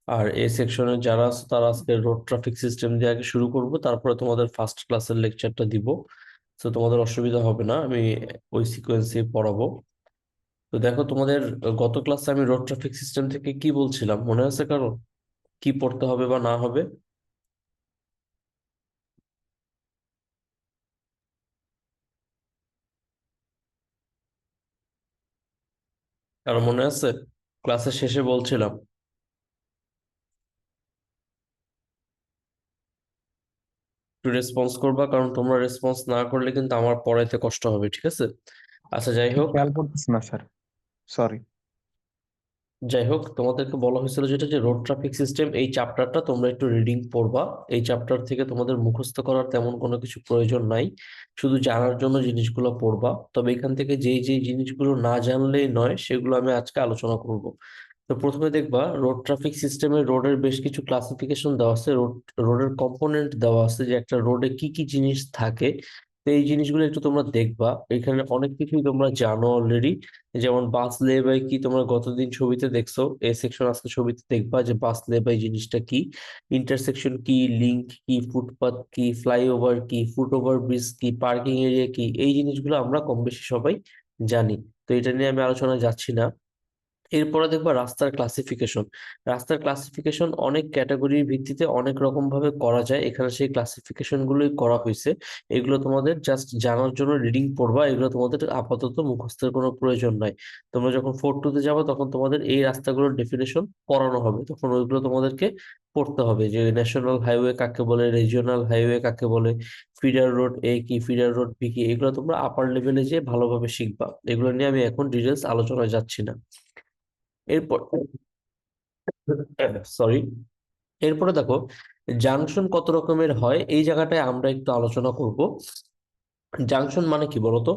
আর এই সেকশনে যারা আছে তারা আজকে রোড ট্রাফিক সিস্টেম দিয়ে আগে শুরু করব, তারপরে তোমাদের ফার্স্ট ক্লাসের লেকচারটা দিব। তো তোমাদের অসুবিধা হবে না, আমি ওই সিকোয়েন্সে পড়াবো। তো দেখো, তোমাদের গত ক্লাসে আমি রোড ট্রাফিক সিস্টেম থেকে কি বলছিলাম মনে আছে কারো? কি পড়তে হবে বা না হবে? কারো মনে আছে? ক্লাসের শেষে বলছিলাম একটু রেসপন্স করবা, কারণ তোমরা রেসপন্স না করলে কিন্তু আমার পড়াইতে কষ্ট হবে, ঠিক আছে? আচ্ছা, যাই ঠিক হোক। খেয়াল করতেছি না স্যার, সরি। তোমাদেরকে বলা হয়েছিল যেটা, যে রোড ট্রাফিক সিস্টেম এই চ্যাপ্টারটা তোমরা একটু রিডিং পড়বা। এই চ্যাপ্টার থেকে তোমাদের মুখস্থ করার তেমন কোনো কিছু প্রয়োজন নাই, শুধু জানার জন্য জিনিসগুলো পড়বা। তবে এখান থেকে যেই যেই জিনিসগুলো না জানলেই নয় সেগুলো আমি আজকে আলোচনা করব। তো প্রথমে দেখবা, রোড ট্রাফিক সিস্টেমে রোডের বেশ কিছু ক্লাসিফিকেশন দেওয়া আছে, রোডের কম্পোনেন্ট দেওয়া আছে, যে একটা রোডে কি কি জিনিস থাকে। তো এই জিনিসগুলো একটু তোমরা দেখবা। এখানে অনেক কিছুই তোমরা জানো অলরেডি, যেমন বাস লে বাই কি তোমরা গতদিন ছবিতে দেখছো, এই সেকশন আজকে ছবিতে দেখবা যে বাস লে বাই জিনিসটা কি, ইন্টারসেকশন কি, লিংক কি, ফুটপাথ কি, ফ্লাইওভার কি, ফুটওভার ব্রিজ কি, পার্কিং এরিয়া কি, এই জিনিসগুলো আমরা কম বেশি সবাই জানি। তো এটা নিয়ে আমি আলোচনা যাচ্ছি না। এরপরে দেখবা রাস্তার ক্লাসিফিকেশন। রাস্তার ক্লাসিফিকেশন অনেক ক্যাটাগরির ভিত্তিতে অনেক রকম ভাবে করা যায়, এখানে সেই ক্লাসিফিকেশন গুলোই করা হয়েছে। এগুলো তোমাদের জাস্ট জানার জন্য রিডিং পড়বা, এগুলো তোমাদের আপাতত মুখস্থের কোনো প্রয়োজন নাই। তোমরা যখন 4-2 তে যাবে তখন তোমাদের এই রাস্তাগুলোর ডেফিনেশন পড়ানো হবে, তখন ওইগুলো তোমাদেরকে পড়তে হবে, যে ন্যাশনাল হাইওয়ে কাকে বলে, রিজিওনাল হাইওয়ে কাকে বলে, ফিডার রোড এ কি, ফিডার রোড বি কি, এগুলো তোমরা আপার লেভেলে যে ভালোভাবে শিখবা। এগুলো নিয়ে আমি এখন ডিটেলস আলোচনায় যাচ্ছি না। এরপর সরি, এরপরে দেখো, জাংশন কত রকমের হয় এই জায়গাটায় আমরা একটু আলোচনা করব। জাংশন মানে কি বলতো?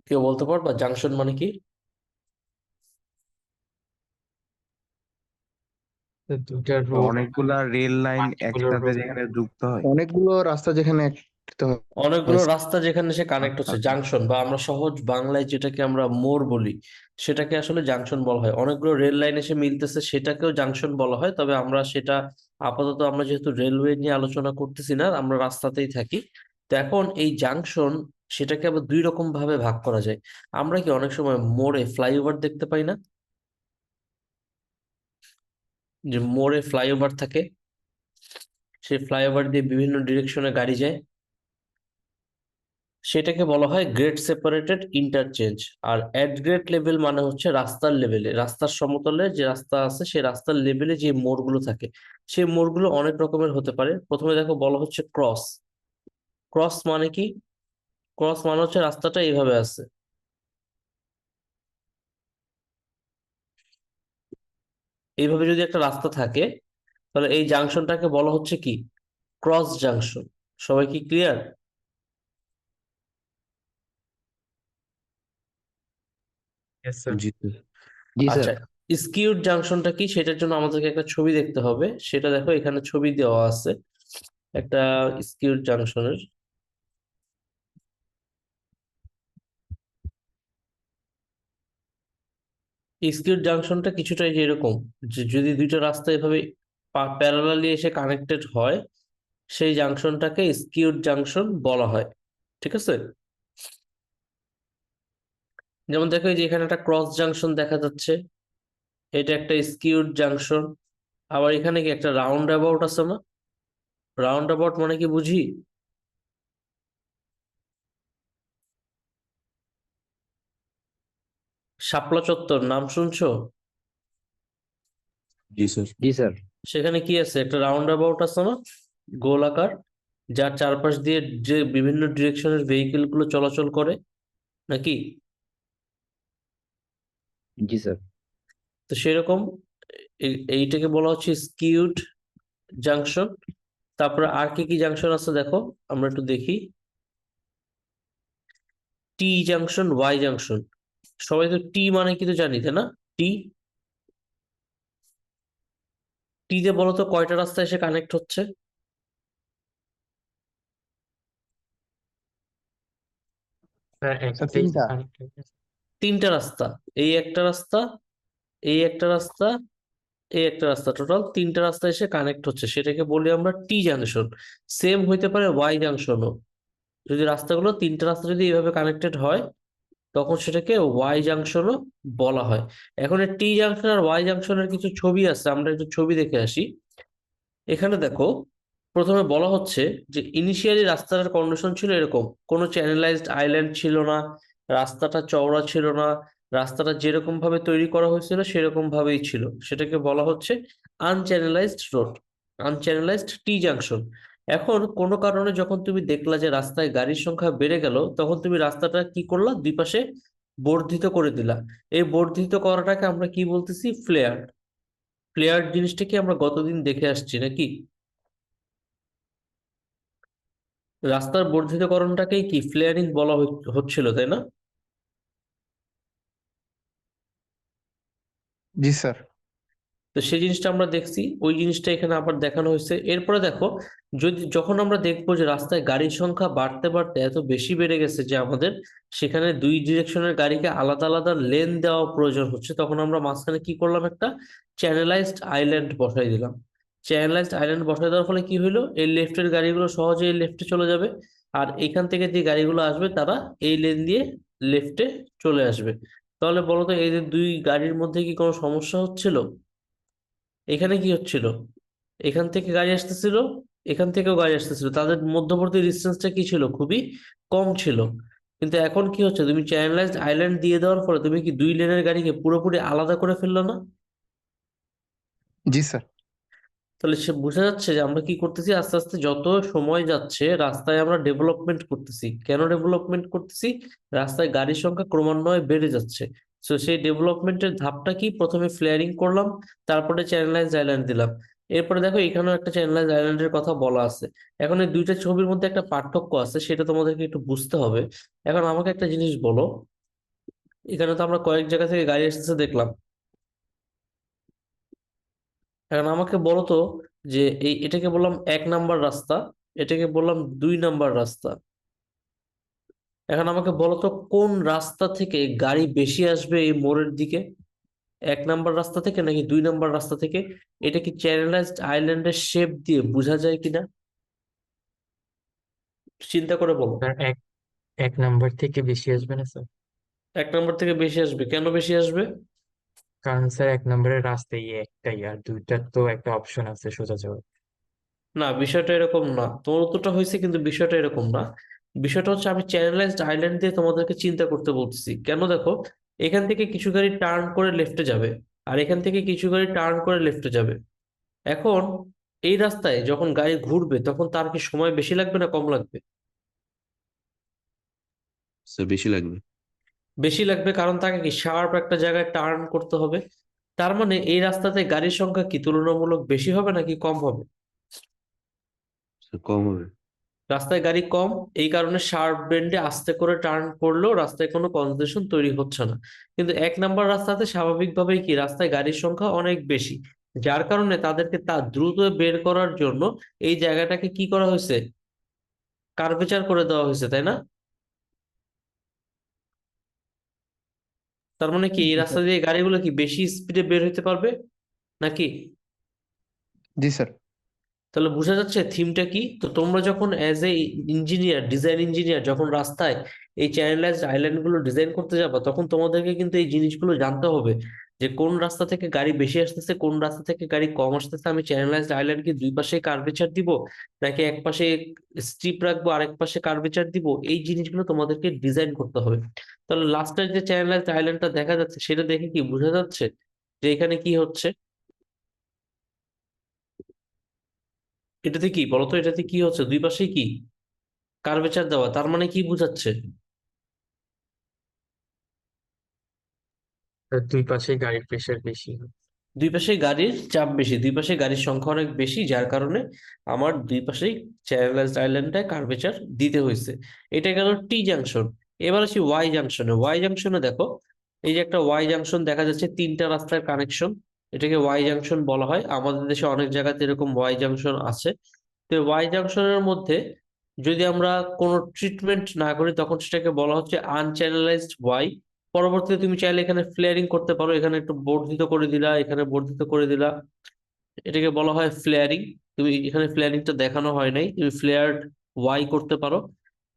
কেউ বলতে পারবা জাংশন মানে কি? তো দুইটা রোড, অনেকগুলা রেল লাইন পার্টিকুলার একসাথে রোড, যেখানে যুক্ত হয়। অনেকগুলো রাস্তা যেখানে একত্রিত অনেকগুলো হয়েছে। রাস্তা যেখানে সে কানেক্ট আচ্ছা হচ্ছে, আচ্ছা। জাংশন, বা আমরা সহজ বাংলায় যেটাকে আমরা মোড় বলি সেটাকে আসলে জাংশন বলা হয়। অনেকগুলো রেল লাইন এসে মিলতেছে সেটাকেও জাংশন বলা হয়, তবে আমরা সেটা আপাতত, আমরা যেহেতু রেলওয়ে নিয়ে আলোচনা করতেছি না, আমরা রাস্তাতেই থাকি। তো এখন এই জাংশন, সেটাকে আবার দুই রকম ভাবে ভাগ করা যায়। আমরা কি অনেক সময় মোড়ে ফ্লাইওভার দেখতে পাই না? যে মোড়ে ফ্লাইওভার থাকে, সেই ফ্লাইওভার দিয়ে বিভিন্ন ডিরেকশনে গাড়ি যায়, সেটাকে বলা হয় গ্রেড সেপারেটেড ইন্টারচেঞ্জ। আর অ্যাট গ্রেড লেভেল মানে হচ্ছে রাস্তার লেভেলে, রাস্তার সমতলে যে রাস্তা আছে সেই রাস্তার লেভেলে যে মোড়গুলো থাকে, সেই মোড়গুলো অনেক রকমের হতে পারে। প্রথমে দেখো বলা হচ্ছে ক্রস। ক্রস মানে কি? ক্রস মানে হচ্ছে রাস্তাটা এইভাবে আছে, এইভাবে যদি একটা রাস্তা থাকে, তাহলে এই জাংশনটাকে বলা হচ্ছে কি? Cross junction. সবাই কি ক্লিয়ার? Yes sir. জি স্যার। জি স্যার। আচ্ছা, স্কিউড জাংশনটা কি সেটার জন্য আমাদেরকে একটা ছবি দেখতে হবে, সেটা দেখো এখানে ছবি দেওয়া আছে একটা স্কিউড জাংশনের। স্কিউড জাংশনটা কিছুটা এই যে এরকম, যে যদি দুইটা রাস্তা এভাবে প্যারালালি এসে কানেক্টেড হয়, সেই জাংশনটাকে স্কিউড জাংশন বলা হয়, ঠিক আছে? যেমন দেখো, এই যে এখানে একটা ক্রস জাংশন দেখা যাচ্ছে, এটা একটা স্কিউড জাংশন। আবার এখানে কি একটা রাউন্ড অ্যাবাউট আছে না? রাউন্ড অ্যাবাউট মানে কি বুঝি? শাপলা চত্বর নাম শুনছো? জি স্যার। জি স্যার। সেখানে কি আছে, একটা রাউন্ড অ্যাবাউট আছে না, গোলাকার, যার চারপাশ দিয়ে যে বিভিন্ন ডিরেকশনের ভেহিকেল গুলো চলাচল করে, নাকি? জি স্যার। তো সেরকম এইটাকে বলা হচ্ছে স্কিউড জাংশন। তারপরে আর কি কি জাংশন আছে দেখো, আমরা একটু দেখি। টি জাংশন, ওয়াই জাংশন। সবাই তো টি মানে কি তো জানি, তাই না? টি, টি তে বলো তো কয়টা রাস্তা এসে কানেক্ট হচ্ছে? স্যার স্যার একটাই তিনটা কানেক্ট হয়ে গেছে। তিনটা রাস্তা, এই একটা রাস্তা, এই একটা রাস্তা, এই একটা রাস্তা, টোটাল তিনটা রাস্তা এসে কানেক্ট হচ্ছে, সেটাকে বলি আমরা টি জাংশন। সেম হইতে পারে ওয়াই জাংশনও। যদি রাস্তাগুলো তিনটা রাস্তা যদি এইভাবে কানেক্টেড হয় তখন সেটাকে ওয়াই জাংশনও বলা হয়। এখন এই টি জাংশন আর ওয়াই জাংশনের কিছু ছবি আছে, আমরা একটু ছবি দেখে আসি। এখানে দেখো, প্রথমে বলা হচ্ছে যে ইনিশিয়ালি রাস্তার কন্ডিশন ছিল এরকম, কোনো চ্যানেলাইজড আইল্যান্ড ছিল না, রাস্তাটা চওড়া ছিল না, রাস্তাটা যেরকম ভাবে তৈরি করা হয়েছিল সেরকম ভাবেই ছিল, সেটাকে বলা হচ্ছে আনচ্যানেলাইজড রোড, আনচ্যানেলাইজড টি জাংশন। এখন কোনো কারণে যখন তুমি দেখলা যে রাস্তায় গাড়ির সংখ্যা বেড়ে গেল, তখন তুমি রাস্তাটা কি করলা, দুই পাশে বর্ধিত করে দিলা। এই বর্ধিত করাটাকে আমরা কি বলতেছি, ফ্লেয়ার। ফ্লেয়ার জিনিসটা কি আমরা গতদিন দেখে আসছি নাকি? রাস্তার বর্ধিতকরণটাকেই কি ফ্লেয়ারিং বলা হচ্ছিল, তাই না? জি স্যার। তো সেই জিনিসটা আমরা দেখছি, ওই জিনিসটা এখানে আবার দেখানো হয়েছে। এরপরে দেখো, যখন আমরা দেখবো যে রাস্তায় গাড়ির সংখ্যা বাড়তে বাড়তে এত বেশি বেড়ে গেছে যে আমাদের সেখানে দুই ডিরেকশনের গাড়িকে আলাদা আলাদা লেন দেওয়া প্রয়োজন হচ্ছে, তখন আমরা মাঝখানে কি করলাম, একটা চ্যানেলাইজড আইল্যান্ড বসাই দিলাম। চ্যানেলাইজড আইল্যান্ড বসাই দেওয়ার ফলে কি হইলো, এই লেফটের গাড়িগুলো সহজে এই লেফটে চলে যাবে, আর এখান থেকে যে গাড়িগুলো আসবে তারা এই লেন দিয়ে লেফটে চলে আসবে। তাহলে বলো তো, এই যে দুই গাড়ির মধ্যে কি কোনো সমস্যা হচ্ছিল? এখানে কি হচ্ছিল, এখান থেকে গাড়ি আসতেছিল, এখান থেকেও গাড়ি আসতেছিল, তাদের মধ্যবর্তী ডিস্টেন্সটা কি ছিল, খুবই কম ছিল। কিন্তু এখন কি হচ্ছে, তুমি চ্যানেলাইজড আইল্যান্ড দিয়ে দেওয়ার ফলে তুমি কি দুই লেনের গাড়িকে পুরোপুরি আলাদা করে ফেললো না? জি স্যার। তাহলে সে বোঝা যাচ্ছে যে আমরা কি করতেছি, আস্তে আস্তে যত সময় যাচ্ছে রাস্তায় আমরা ডেভেলপমেন্ট করতেছি। কেন ডেভেলপমেন্ট করতেছি? রাস্তায় গাড়ির সংখ্যা ক্রমান্বয়ে বেড়ে যাচ্ছে। তো সেই ডেভেলপমেন্টের ধাপটা কি, প্রথমে ফ্লেয়ারিং করলাম, তারপরে চ্যানেলাইজ আইল্যান্ড দিলাম। এরপরে দেখো এখানেও একটা চ্যানেলাইজ আইল্যান্ডের কথা বলা আছে। এখন এই দুইটা ছবির মধ্যে একটা পার্থক্য আছে, সেটা তোমাদেরকে একটু বুঝতে হবে। এখন আমাকে একটা জিনিস বলো, এখানে তো আমরা কয়েক জায়গা থেকে গাড়ি আসতেছে দেখলাম। এখন আমাকে বলো তো, যে এটাকে বললাম 1 নাম্বার রাস্তা, এটাকে বললাম 2 নাম্বার রাস্তা। এখন আমাকে বলো তো, কোন রাস্তা থেকে গাড়ি বেশি আসবে এই মোড়ের দিকে, 1 নাম্বার রাস্তা থেকে নাকি 2 নাম্বার রাস্তা থেকে? এটা কি চ্যানেলাইজড আইল্যান্ডের শেপ দিয়ে বোঝা যায় কিনা, চিন্তা করে বলো। স্যার এক এক নাম্বার থেকে বেশি আসবে না স্যার? 1 নাম্বার থেকে বেশি আসবে, কেন বেশি আসবে? কারণ স্যার এক নম্বরের রাস্তায় একটাই, আর দুইটার তো একটা অপশন আছে সোজা যাওয়ার। না, বিষয়টা এরকম না, তোমার উত্তরটা হয়েছে কিন্তু বিষয়টা এরকম না। বিষয়টা হচ্ছে, আমি চ্যানেলাইজড আইল্যান্ড দিয়ে তোমাদেরকে চিন্তা করতে বলতেছি কেন, দেখো এখান থেকে কিছু গাড়ি টার্ন করে লেফটে যাবে, আর এখান থেকে কিছু গাড়ি টার্ন করে লেফটে যাবে। এখন এই রাস্তায় যখন গাড়ি ঘুরবে তখন তার কি সময় বেশি লাগবে না কম লাগবে? স্যার বেশি লাগবে। বেশি লাগবে, কারণ তাকে কি শার্প একটা জায়গায় টার্ন করতে হবে। তার মানে এই রাস্তাতে গাড়ির সংখ্যা কি তুলনামূলক বেশি হবে নাকি কম হবে? স্যার কম হবে। রাস্তায় গাড়ি কম, এই কারণে শার্প বেন্ডে আস্তে করে টার্ন করলেও রাস্তায় কোনো কনজেশন তৈরি হচ্ছে না। কিন্তু 1 নাম্বার রাস্তাতে স্বাভাবিকভাবেই কি রাস্তায় গাড়ির সংখ্যা অনেক বেশি, যার কারণে তাদেরকে তা দ্রুত বের করার জন্য এই জায়গাটাকে কি করা হয়েছে, কার্ভেচার করে দেওয়া হয়েছে, তাই না? তার মানে কি এই জি রাস্তা স্যার। দিয়ে গাড়িগুলো কি বেশি স্পিডে বের হতে পারবে নাকি? জি স্যার। তাহলে বোঝা যাচ্ছে থিমটা কি। তো তোমরা যখন as a engineer, design engineer, যখন রাস্তায় এই চ্যানেলাইজড আইল্যান্ড গুলো ডিজাইন করতে যাবা, তখন তোমাদেরকে কিন্তু এই জিনিসগুলো জানতে হবে যে কোন রাস্তা থেকে গাড়ি বেশি আসতেছে, কোন রাস্তা থেকে গাড়ি কম আসতেছে। আমি চ্যানেলাইজড আইল্যান্ড কি দুই পাশে কার্ভেচার দিব, নাকি এক পাশে স্ট্রিপ রাখবো আরেক পাশে কার্ভেচার দিব, এই জিনিসগুলো তোমাদেরকে ডিজাইন করতে হবে। তাহলে লাস্টের যে চ্যানেলাইজড আইল্যান্ডটা দেখা যাচ্ছে, সেটা দেখে কি বোঝা যাচ্ছে যে এখানে কি হচ্ছে? এটাতে কি বলতো, এটাতে কি হচ্ছে, দুই পাশেই কি কার্ভেচার দেওয়া, তার মানে কি বোঝাচ্ছে? আর দুই পাশেই গাড়ির প্রেশার বেশি। দুই পাশে গাড়ির চাপ বেশি, দুই পাশে গাড়ির সংখ্যা অনেক বেশি, যার কারণে আমার দুই পাশেই চ্যানেলাইজড আইল্যান্ডটায় কার্ভেচার দিতে হয়েছে। এটা গেল টি জাংশন। এবার আসি ওয়াই জাংশনে। ওয়াই জাংশনে দেখো, এই যে একটা ওয়াই জাংশন দেখা যাচ্ছে, তিনটা রাস্তার কানেকশন, এটাকে ওয়াই জাংশন বলা হয়। আমাদের দেশে অনেক জায়গাতে এরকম ওয়াই জাংশন আছে। তো ওয়াই জাংশনের মধ্যে যদি আমরা কোনো ট্রিটমেন্ট না করি তখন সেটাকে বলা হচ্ছে আনচ্যানেলাইজড ওয়াই। পরবর্তীতে তুমি চাইলে এখানে ফ্লেয়ারিং করতে পারো, এখানে একটু বর্ধিত করে দিলা, এখানে বর্ধিত করে দিলা, এটাকে বলা হয় ফ্লেয়ারিং। তুমি এখানে ফ্লেয়ারিংটা দেখানো হয় নাই, তুমি ফ্লেয়ার্ড ওয়াই করতে পারো।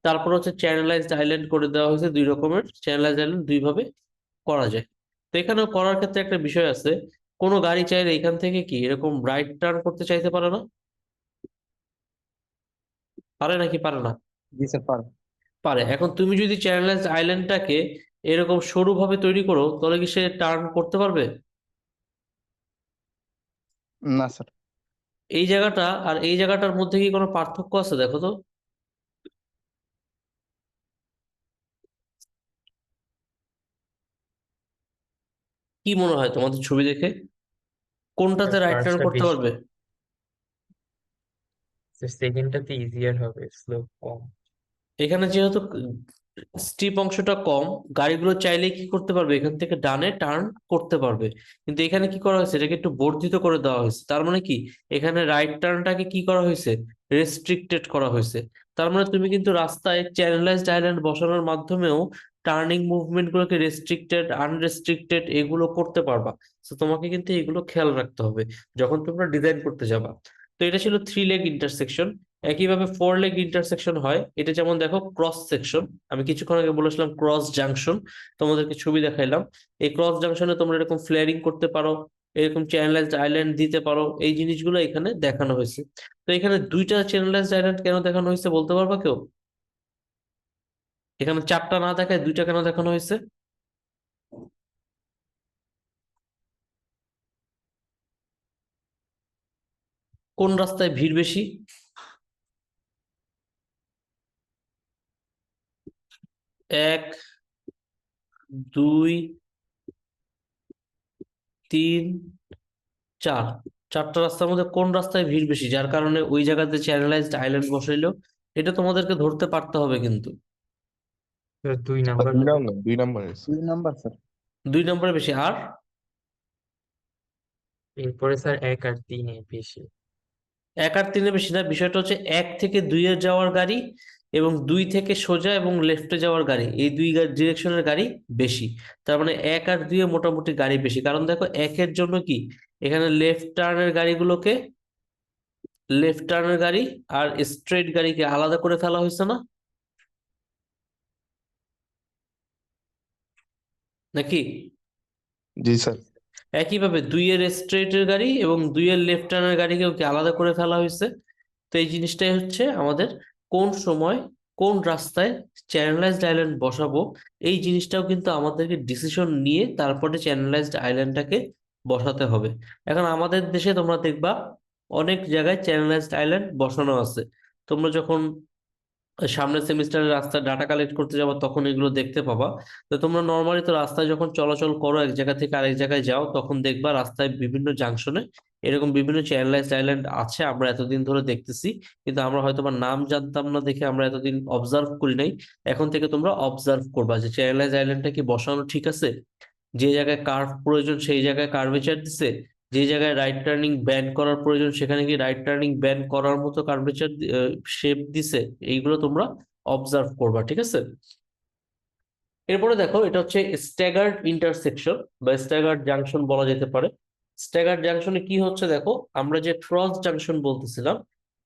তারপর হচ্ছে চ্যানেলাইজড আইল্যান্ড করে দেওয়া হয়েছে, দুই রকমের চ্যানেলাইজড আইল্যান্ড দুই ভাবে করা যায়। তো এখানেও করার ক্ষেত্রে একটা বিষয় আছে, কোনো গাড়ি চাইলে এখান থেকে কি এরকম রাইট টার্ন করতে চাইতে পারে না? পারে নাকি পারে না? জি স্যার, পার। পারে। এখন তুমি যদি চ্যানেলাইজড আইল্যান্ডটাকে এরকম সরু ভাবে তৈরি করো তাহলে কি সে টার্ন করতে পারবে? না স্যার। এই জায়গাটা আর এই জায়গাটার মধ্যে কি কোনো পার্থক্য আছে দেখো তো? কি মনে হয় তোমাদের ছবি দেখে কোনটাতে রাইট টার্ন ফার্স্টটা করতে বেশি, পারবে? সেকেন্ডটাতে ইজিয়ার হবে, স্লো কম। এখানে যেহেতু স্টিপ অংশটা কম, গাড়িগুলো চাইলেই কি করতে পারবে, এখান থেকে ডানে টার্ন করতে পারবে। কিন্তু এখানে কি করা হয়েছে, এটাকে একটু বর্ধিত করে দেওয়া হয়েছে। তার মানে কি এখানে রাইট টার্নটাকে কি করা হয়েছে, রেস্ট্রিক্টেড করা হয়েছে। তার মানে তুমি কিন্তু রাস্তায় চ্যানেলাইজড আইল্যান্ড বসানোর মাধ্যমেও টার্নিং মুভমেন্ট গুলোকে রেস্ট্রিক্টেড, আনরেস্ট্রিক্টেড এগুলো করতে পারবা। তো তোমাকে কিন্তু এগুলো খেয়াল রাখতে হবে যখন তোমরা ডিজাইন করতে যাবা। তো এটা ছিল 3 লেগ ইন্টারসেকশন। একইভাবে 4 লেগ ইন্টারসেকশন হয়, এটা যেমন দেখো ক্রস সেকশন। আমি কিছুক্ষণ আগে বলেছিলাম ক্রস জাংশন, তোমাদেরকে ছবি দেখাইলাম। এই ক্রস জাংশনে তোমরা এরকম ফ্লেয়ারিং করতে পারো, এরকম চ্যানেলাইজড আইল্যান্ড দিতে পারো, এই জিনিসগুলো এখানে দেখানো হয়েছে। তো এখানে দুইটা চ্যানেলাইজড আইল্যান্ড কেন দেখানো হয়েছে বলতে পারবা কেউ? এখানে চারটা না দেখায় দুইটা কেন দেখানো হয়েছে? কোন রাস্তায় ভিড় বেশি? 1, 2, 3, 4। চারটা রাস্তার মধ্যে কোন রাস্তায় ভিড় বেশি, যার কারণে ওই জায়গাতে চ্যানেলাইজড আইল্যান্ড বসাইলো? এটা তোমাদেরকে ধরতে পারতে হবে কিন্তু। তো 2 নাম্বার দুই হবে। নাম্বার, 2 নাম্বার আছে। 2 নাম্বার স্যার। 2 নম্বরে বেশি। আর এরপরে স্যার 1 আর 3 বেশি। 1 আর 3-এ বেশি না, বিষয়টা হচ্ছে 1 থেকে 2-এ যাওয়ার গাড়ি এবং 2 থেকে সোজা এবং লেফটে যাওয়ার গাড়ি, এই দুই ডিরেকশনের গাড়ি বেশি। তার মানে 1 আর 2-এ মোটামুটি গাড়ি বেশি। কারণ দেখো 1-এর জন্য কি এখানে লেফট টার্নের গাড়ি আর স্ট্রেট গাড়িকে আলাদা করে ফেলা হয়েছে না, নাকি? জি স্যার। একইভাবে 2-এর স্ট্রেটের গাড়ি এবং 2-এর লেফট টার্নের গাড়িকেও কি আলাদা করে ফেলা হয়েছে। তো এই জিনিসটাই হচ্ছে আমাদের কোন সময় কোন রাস্তায় চ্যানেলাইজড আইল্যান্ড বসাবো, এই জিনিসটাও কিন্তু আমাদেরকে ডিসিশন নিয়ে তারপরে চ্যানেলাইজড আইল্যান্ডটাকে বসাতে হবে। এখন আমাদের দেশে তোমরা দেখবা অনেক জায়গায় চ্যানেলাইজড আইল্যান্ড বসানো আছে। তোমরা যখন সামনের সেমিস্টারের রাস্তায় ডাটা কালেক্ট করতে যাবো তখন এগুলো দেখতে পাবা। তো তোমরা নর্মালি তো রাস্তায় যখন চলাচল করো, এক জায়গা থেকে আরেক জায়গায় যাও, তখন দেখবা রাস্তায় বিভিন্ন জাংশনে এরকম বিভিন্ন চ্যানেলাইজড আইল্যান্ড আছে। আমরা এতদিন ধরে দেখতেছি, কিন্তু আমরা হয়তো বা নাম জানতাম না দেখে আমরা এতদিন অবজার্ভ করি নাই। এখন থেকে তোমরা অবজার্ভ করবা যে চ্যানেলাইজড আইল্যান্ডটা কি বসানো ঠিক আছে, যে জায়গায় কার্ভ প্রয়োজন সেই জায়গায় কার্ভেচার দিছে, যে জায়গায় রাইট টার্নিং ব্যান করার প্রয়োজন সেখানে কি রাইট টার্নিং ব্যান করার মতো কার্ভেচার শেপ দিছে। এইগুলো তোমরা অবজার্ভ করবা, ঠিক আছে? এরপরে দেখো এটা হচ্ছে স্ট্যাগার্ড ইন্টারসেকশন বা স্ট্যাগার্ড জাংশন বলা যেতে পারে। স্ট্যাগার্ড জাংশনে কি হচ্ছে দেখো, আমরা যে ক্রস জাংশন বলতেছিলাম,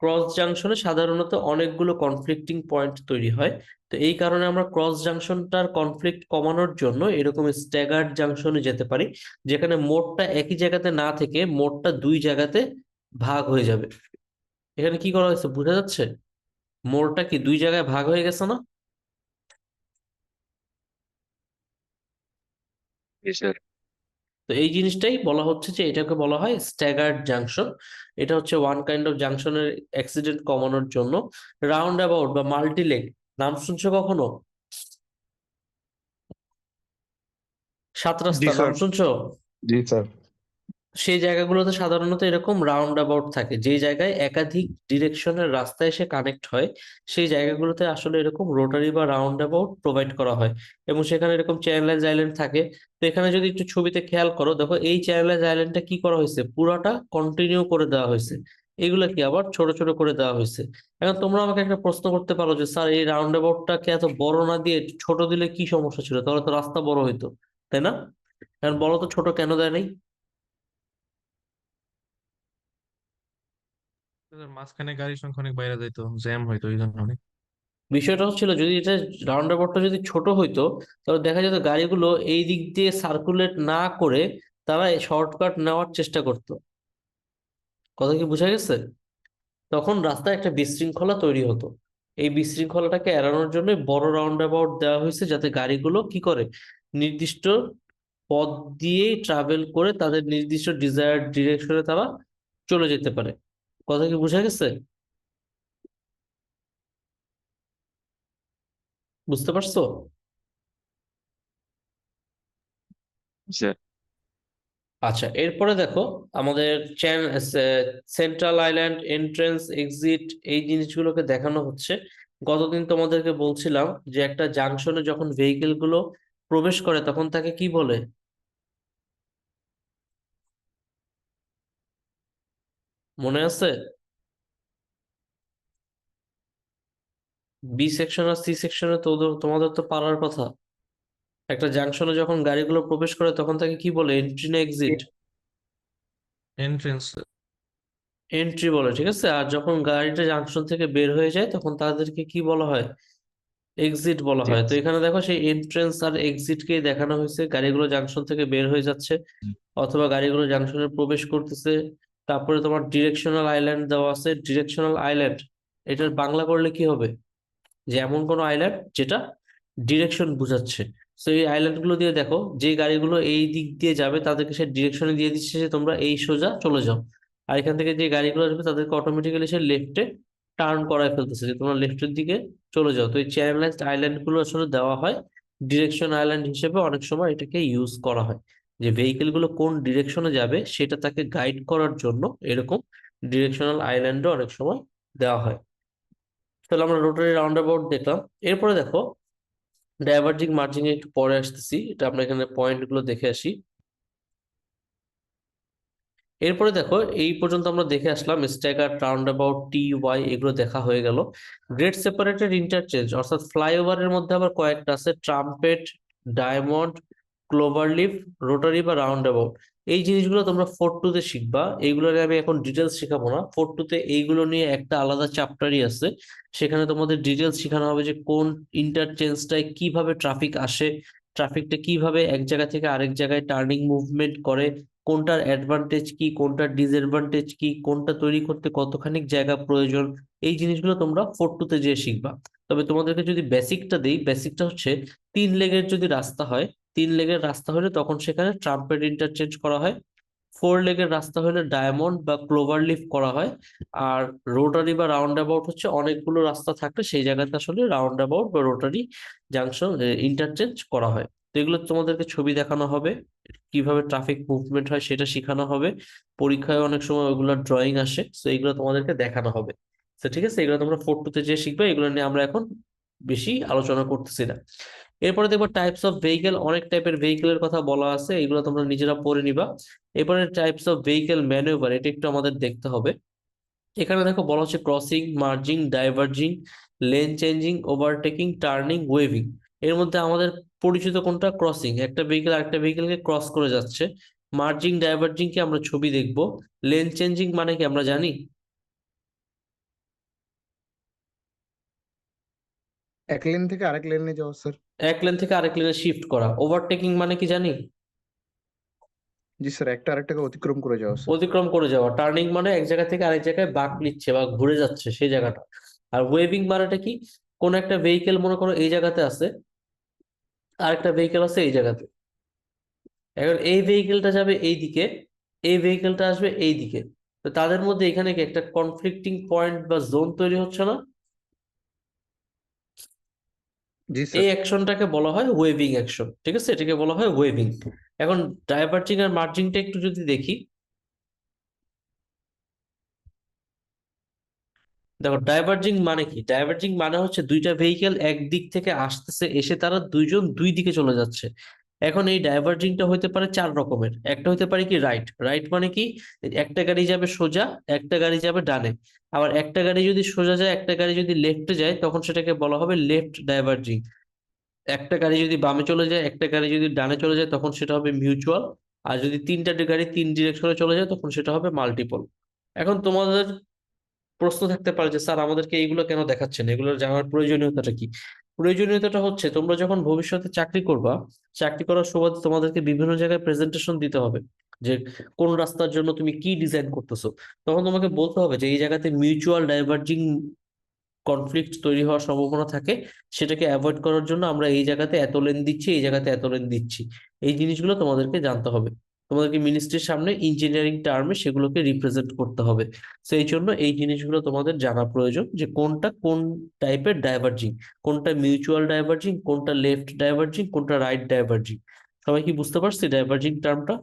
ক্রস জাংশনে সাধারণত অনেকগুলো কনফ্লিক্টিং পয়েন্ট তৈরি হয়। তো এই কারণে আমরা ক্রস জাংশনটার কনফ্লিক্ট কমানোর জন্য এরকম স্ট্যাগার্ড জাংশনে যেতে পারি, যেখানে মোড়টা একই জায়গাতে না থেকে মোড়টা দুই জায়গাতে ভাগ হয়ে যাবে। এখানে কি করা হয়েছে বোঝা যাচ্ছে, মোড়টা কি দুই জায়গায় ভাগ হয়ে গেছে না? জি স্যার। তো এই জিনিসটাই বলা হচ্ছে যে এটাকে বলা হয় স্ট্যাগার্ড জাংশন। এটা হচ্ছে ওয়ান কাইন্ড অফ জাংশনের অ্যাক্সিডেন্ট কমানোর জন্য। রাউন্ড অ্যাবাউট বা মাল্টি লেগ নাম শুনছো কখনো? সাত জি রাস্তা নাম স্যার। শুনছো? জি স্যার। সেই জায়গাগুলোতে সাধারণত এরকম রাউন্ড অ্যাবাউট থাকে, যে জায়গায় একাধিক ডিরেকশনের রাস্তা এসে কানেক্ট হয়, সেই জায়গাগুলোতে আসলে এরকম রোটারি বা রাউন্ড অ্যাবাউট প্রোভাইড করা হয় এবং সেখানে এরকম চ্যানেলাইজ আইল্যান্ড থাকে। তো এখানে যদি একটু ছবিতে খেয়াল করো, দেখো এই চ্যানেলাইজ আইল্যান্ডটা কি করা হয়েছে, পুরাটা কন্টিনিউ করে দেওয়া হয়েছে। এগুলা কি আবার ছোট ছোট করে দেওয়া হয়েছে। এখন তোমরা আমাকে একটা প্রশ্ন করতে পারো যে স্যার এই রাউন্ড অ্যাবাউটটাকে এত বড় না দিয়ে ছোট দিলে কি সমস্যা ছিল, তাহলে তো রাস্তা বড় হইতো, তাই না? এখন বলো তো ছোট কেন দেয় নাই? মাঝখানে গাড়ির সংখ্যা অনেক বাইরে যাইতো, জ্যাম হইতো এই জন্য অনেক। বিষয়টা হচ্ছিল যদি এটা রাউন্ড অ্যাবাউটটা যদি ছোট হইতো তাহলে দেখা যেত গাড়িগুলো এই দিক দিয়ে সার্কুলেট না করে তারা শর্টকাট নেওয়ার চেষ্টা করতো। কথা কি বোঝা গেছে? তখন রাস্তায় একটা বিশৃঙ্খলা তৈরি হতো। এই বিশৃঙ্খলাটাকে এড়ানোর জন্য বড় রাউন্ড অ্যাবাউট দেওয়া হয়েছে, যাতে গাড়িগুলো কি করে নির্দিষ্ট পথ দিয়ে ট্রাভেল করে তাদের নির্দিষ্ট ডিজায়ার্ড ডিরেকশনে তারা চলে যেতে পারে। কথা কি বোঝা গেছে? বুঝতে পারছো? স্যার আচ্ছা, এরপরে দেখো আমাদের সেন্ট্রাল আইল্যান্ড, এন্ট্রেন্স, এক্সিট, এই জিনিসগুলোকে দেখানো হচ্ছে। গতদিন তোমাদেরকে বলছিলাম যে একটা জাংশনে যখন ভেহিকেল গুলো প্রবেশ করে তখন তাকে কি বলে, মনে আছে? বি সেকশন আর সি সেকশনে তো তোমাদের তো পারার কথা। একটা জাংশনে যখন গাড়িগুলো প্রবেশ করে তখন তাকে কি বলে, এন্ট্রি না এক্সিট? এন্ট্রেন্স। এন্ট্রি বলে, ঠিক আছে। আর যখন গাড়িটা জাংশন থেকে বের হয়ে যায় তখন তাদেরকে কি বলা হয়, এক্সিট বলা হয়। তো এখানে দেখো সেই এন্ট্রেন্স আর এক্সিট কে দেখানো হয়েছে, গাড়িগুলো জাংশন থেকে বের হয়ে যাচ্ছে অথবা গাড়িগুলো জাংশনে প্রবেশ করতেছে। তারপরে তোমার ডিরেকশনাল আইল্যান্ড দেওয়া আছে। ডিরেকশনাল আইল্যান্ড এটার বাংলা করলে কি হবে, যে এমন কোন আইল্যান্ড যেটা ডিরেকশন বোঝাচ্ছে। তো এই আইল্যান্ড গুলো দিয়ে দেখো যে গাড়িগুলো এই দিক দিয়ে যাবে তাদেরকে সে ডিরেকশনে দিয়ে দিচ্ছে যে তোমরা এই সোজা চলে যাও। আর এখান থেকে যে গাড়িগুলো আসবে তাদেরকে অটোমেটিক্যালি সে লেফটে টার্ন করায় ফেলতেছে যে তোমরা লেফটের দিকে চলে যাও। তো এই চ্যানেলাইজড আইল্যান্ড গুলো আসলে দেওয়া হয় ডিরেকশন আইল্যান্ড হিসেবে। অনেক সময় এটাকে ইউজ করা হয় যে ভেহিকেল গুলো কোন ডিরেকশনে যাবে সেটা তাকে গাইড করার জন্য এরকম ডিরেকশনাল আইল্যান্ডও অনেক সময় দেওয়া হয়। তাহলে আমরা রোটারি রাউন্ড অ্যাবাউট দেখলাম। এরপরে দেখো ডাইভার্জিং মার্জিং এ একটু পরে আসতেছি, এটা আমরা এখানে পয়েন্ট গুলো দেখে আসি। এরপরে দেখো এই পর্যন্ত আমরা দেখে আসলাম স্ট্যাগার, রাউন্ড অ্যাবাউট, টি ওয়াই, এগুলো দেখা হয়ে গেল। গ্রেড সেপারেটেড ইন্টারচেঞ্জ অর্থাৎ ফ্লাইওভারের মধ্যে আবার কয়েকটা আছে, ট্রাম্পেট, ডায়মন্ড, ক্লোভারলিফ, রোটারি বা রাউন্ড অ্যাবাউট। এই জিনিসগুলো তোমরা 4-2 তে শিখবা। এইগুলো নিয়ে আমি এখন ডিটেলস শেখাবো না। 4-2 তে এইগুলো নিয়ে একটা আলাদা চ্যাপ্টারই আছে, সেখানে তোমাদের ডিটেলস শেখানো হবে যে কোন ইন্টারচেঞ্জটায় কিভাবে ট্রাফিক আসে, ট্রাফিকটা কিভাবে এক জায়গা থেকে আরেক জায়গায় টার্নিং মুভমেন্ট করে, কোনটার অ্যাডভান্টেজ কি, কোনটার ডিসঅ্যাডভান্টেজ কি, কোনটা তৈরি করতে কতখানি জায়গা প্রয়োজন। এই জিনিসগুলো তোমরা 4-2 তে যেয়ে শিখবা। তবে তোমাদেরকে যদি বেসিকটা দেই, বেসিকটা হচ্ছে 3 লেগের যদি রাস্তা হয়, 3 লেগের রাস্তা হলে তখন সেখানে ট্রাম্পেট ইন্টারচেঞ্জ করা হয়। 4 লেগের রাস্তা হলে ডায়মন্ড বা ক্লোভার লিফ করা হয়। আর রোটারি বা রাউন্ড অ্যাবাউট হচ্ছে অনেকগুলো রাস্তা থাকলে সেই জায়গাতে আসলে রাউন্ড অ্যাবাউট বা রোটারি জাংশন ইন্টারচেঞ্জ করা হয়। তো এগুলো তোমাদেরকে ছবি দেখানো হবে, কিভাবে ট্রাফিক মুভমেন্ট হয় সেটা শেখানো হবে। পরীক্ষায় অনেক সময় ওইগুলো ড্রয়িং আসে, তো এগুলো তোমাদেরকে দেখানো হবে। তো ঠিক আছে, এগুলো তোমরা 4-2 তে যে শিখবে, এগুলো নিয়ে আমরা এখন বেশি আলোচনা করতেছি না। এরপরে দেখবো টাইপস অফ ভেহিকেল, অনেক টাইপের ভেহিকেলের কথা বলা আছে, এগুলো তোমরা নিজেরা পড়ে নিবা। এরপরে টাইপস অফ ভেহিকেল ম্যানুভার, এটা একটু আমাদের দেখতে হবে। এখানে দেখো বলা হচ্ছে crossing, merging, diverging, lane changing, overtaking, turning, waving. এর মধ্যে আমাদের পরিচিত কোনটা, ক্রসিং, একটা ভেহিকেল আরেকটা ভেহিকেলকে ক্রস করে যাচ্ছে। মার্জিং ডাইভার্জিং কি আমরা ছবি দেখবো। লেন চেঞ্জিং মানে কি আমরা জানি, এক লেন থেকে আরেক লেনে যাওয়া স্যার। এক লেন থেকে আরেক লেনে শিফট করা। ওভারটেকিং মানে কি জানি, জি স্যার, একটা আরেকটাকে অতিক্রম করে যাওয়া স্যার। অতিক্রম করে যাওয়া। টার্নিং মানে এক জায়গা থেকে আরেক জায়গায় বাঁক নিচ্ছে বা ঘুরে যাচ্ছে সেই জায়গাটা। আর ওয়েভিং মানেটা কি, কোন একটা ভেহিকেল মনে করো এই জায়গাতে আছে, আরেকটা ভেহিকেল আছে এই জায়গাতে। এখন এই ভেহিকেলটা যাবে এই দিকে, এই ভেহিকেলটা আসবে এই দিকে। তো তাদের মধ্যে এখানে কি একটা কনফ্লিক্টিং পয়েন্ট বা জোন তৈরি হচ্ছে না? জি এই স্যার। অ্যাকশনটাকে বলা হয় ওয়েভিং অ্যাকশন, ঠিক আছে, এটাকে বলা হয় ওয়েভিং। এখন ডাইভার্জিং আর মার্জিংটা একটু যদি দেখি, দেখো ডাইভার্জিং মানে কি, ডাইভার্জিং মানে হচ্ছে দুইটা ভেহিকেল এক দিক থেকে আসতেছে, এসে তারা দুইজন দুই দিকে চলে যাচ্ছে। এখন এই ডাইভার্জিংটা হতে পারে 4 রকমের। একটা হতে পারে কি রাইট। রাইট মানে কি, একটা গাড়ি যাবে সোজা, একটা গাড়ি যাবে ডানে। আবার একটা গাড়ি যদি সোজা যায়, একটা গাড়ি যদি লেফটে যায়, তখন সেটাকে বলা হবে লেফট ডাইভার্জিং। একটা গাড়ি যদি বামে চলে যায়, একটা গাড়ি যদি ডানে চলে যায়, তখন সেটা হবে মিউচুয়াল। আর যদি তিনটা গাড়ি 3 ডিরেকশনে চলে যায়, তখন সেটা হবে মাল্টিপল। এখন তোমাদের প্রশ্ন থাকতে পারে যে স্যার আমাদেরকে এইগুলো কেন দেখাচ্ছেন, এগুলোর জানার প্রয়োজনীয়তাটা কি? প্রয়োজনীয়তাটা হচ্ছে তোমরা যখন ভবিষ্যতে চাকরি করবা, চাকরি করার সময় তোমাদেরকে বিভিন্ন জায়গায় প্রেজেন্টেশন দিতে হবে যে কোন রাস্তার জন্য তুমি কি ডিজাইন করতেছো। তখন তোমাকে বলতে হবে যে এই জায়গাতে মিউচুয়াল ডাইভার্জিং কনফ্লিক্ট তৈরি হওয়ার সম্ভাবনা থাকে, সেটাকে অ্যাভয়েড করার জন্য আমরা এই জায়গাতে এত লেন দিচ্ছি, এই জায়গাতে এত লেন দিচ্ছি। এই জিনিসগুলো তোমাদেরকে জানতে হবে। তোমাদেরকে মিনিস্ট্রির সামনে ইঞ্জিনিয়ারিং টার্মে সেগুলোকে রিপ্রেজেন্ট করতে হবে। তো এই জন্য এই জিনিসগুলো তোমাদের জানা প্রয়োজন যে কোনটা কোন টাইপের ডাইভার্জিং, কোনটা মিউচুয়াল ডাইভার্জিং, কোনটা লেফট ডাইভার্জিং, কোনটা রাইট ডাইভার্জিং। সবাই কি বুঝতে পারছি ডাইভার্জিং টার্মটা?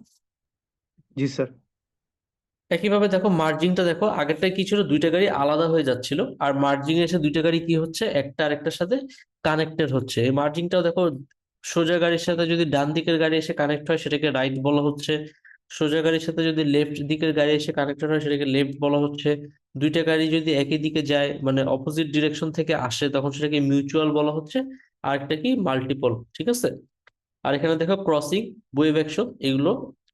জি স্যার। একইভাবে দেখো মার্জিংটা, দেখো আগেরটায় কি ছিল, 2টা গাড়ি আলাদা হয়ে যাচ্ছিল, আর মার্জিং এসে 2টা গাড়ি কি হচ্ছে, একটা আরেকটার সাথে কানেক্টেড হচ্ছে। এই মার্জিংটাও দেখো, সোজা গাড়ির সাথে যদি ডান দিকের গাড়ি এসে কানেক্ট হয় সেটাকে রাইট বলা হচ্ছে, সোজা গাড়ির সাথে যদি লেফট দিকের গাড়ি এসে কানেক্টেড হয় সেটাকে লেফট বলা হচ্ছে। 2টা গাড়ি যদি একই দিকে যায়, মানে অপোজিট ডিরেকশন থেকে আসে, তখন সেটাকে মিউচুয়াল বলা হচ্ছে। আর একটা কি মাল্টিপল, ঠিক আছে? আর এখানে দেখো ক্রসিং, ওয়েভ অ্যাকশন, এগুলো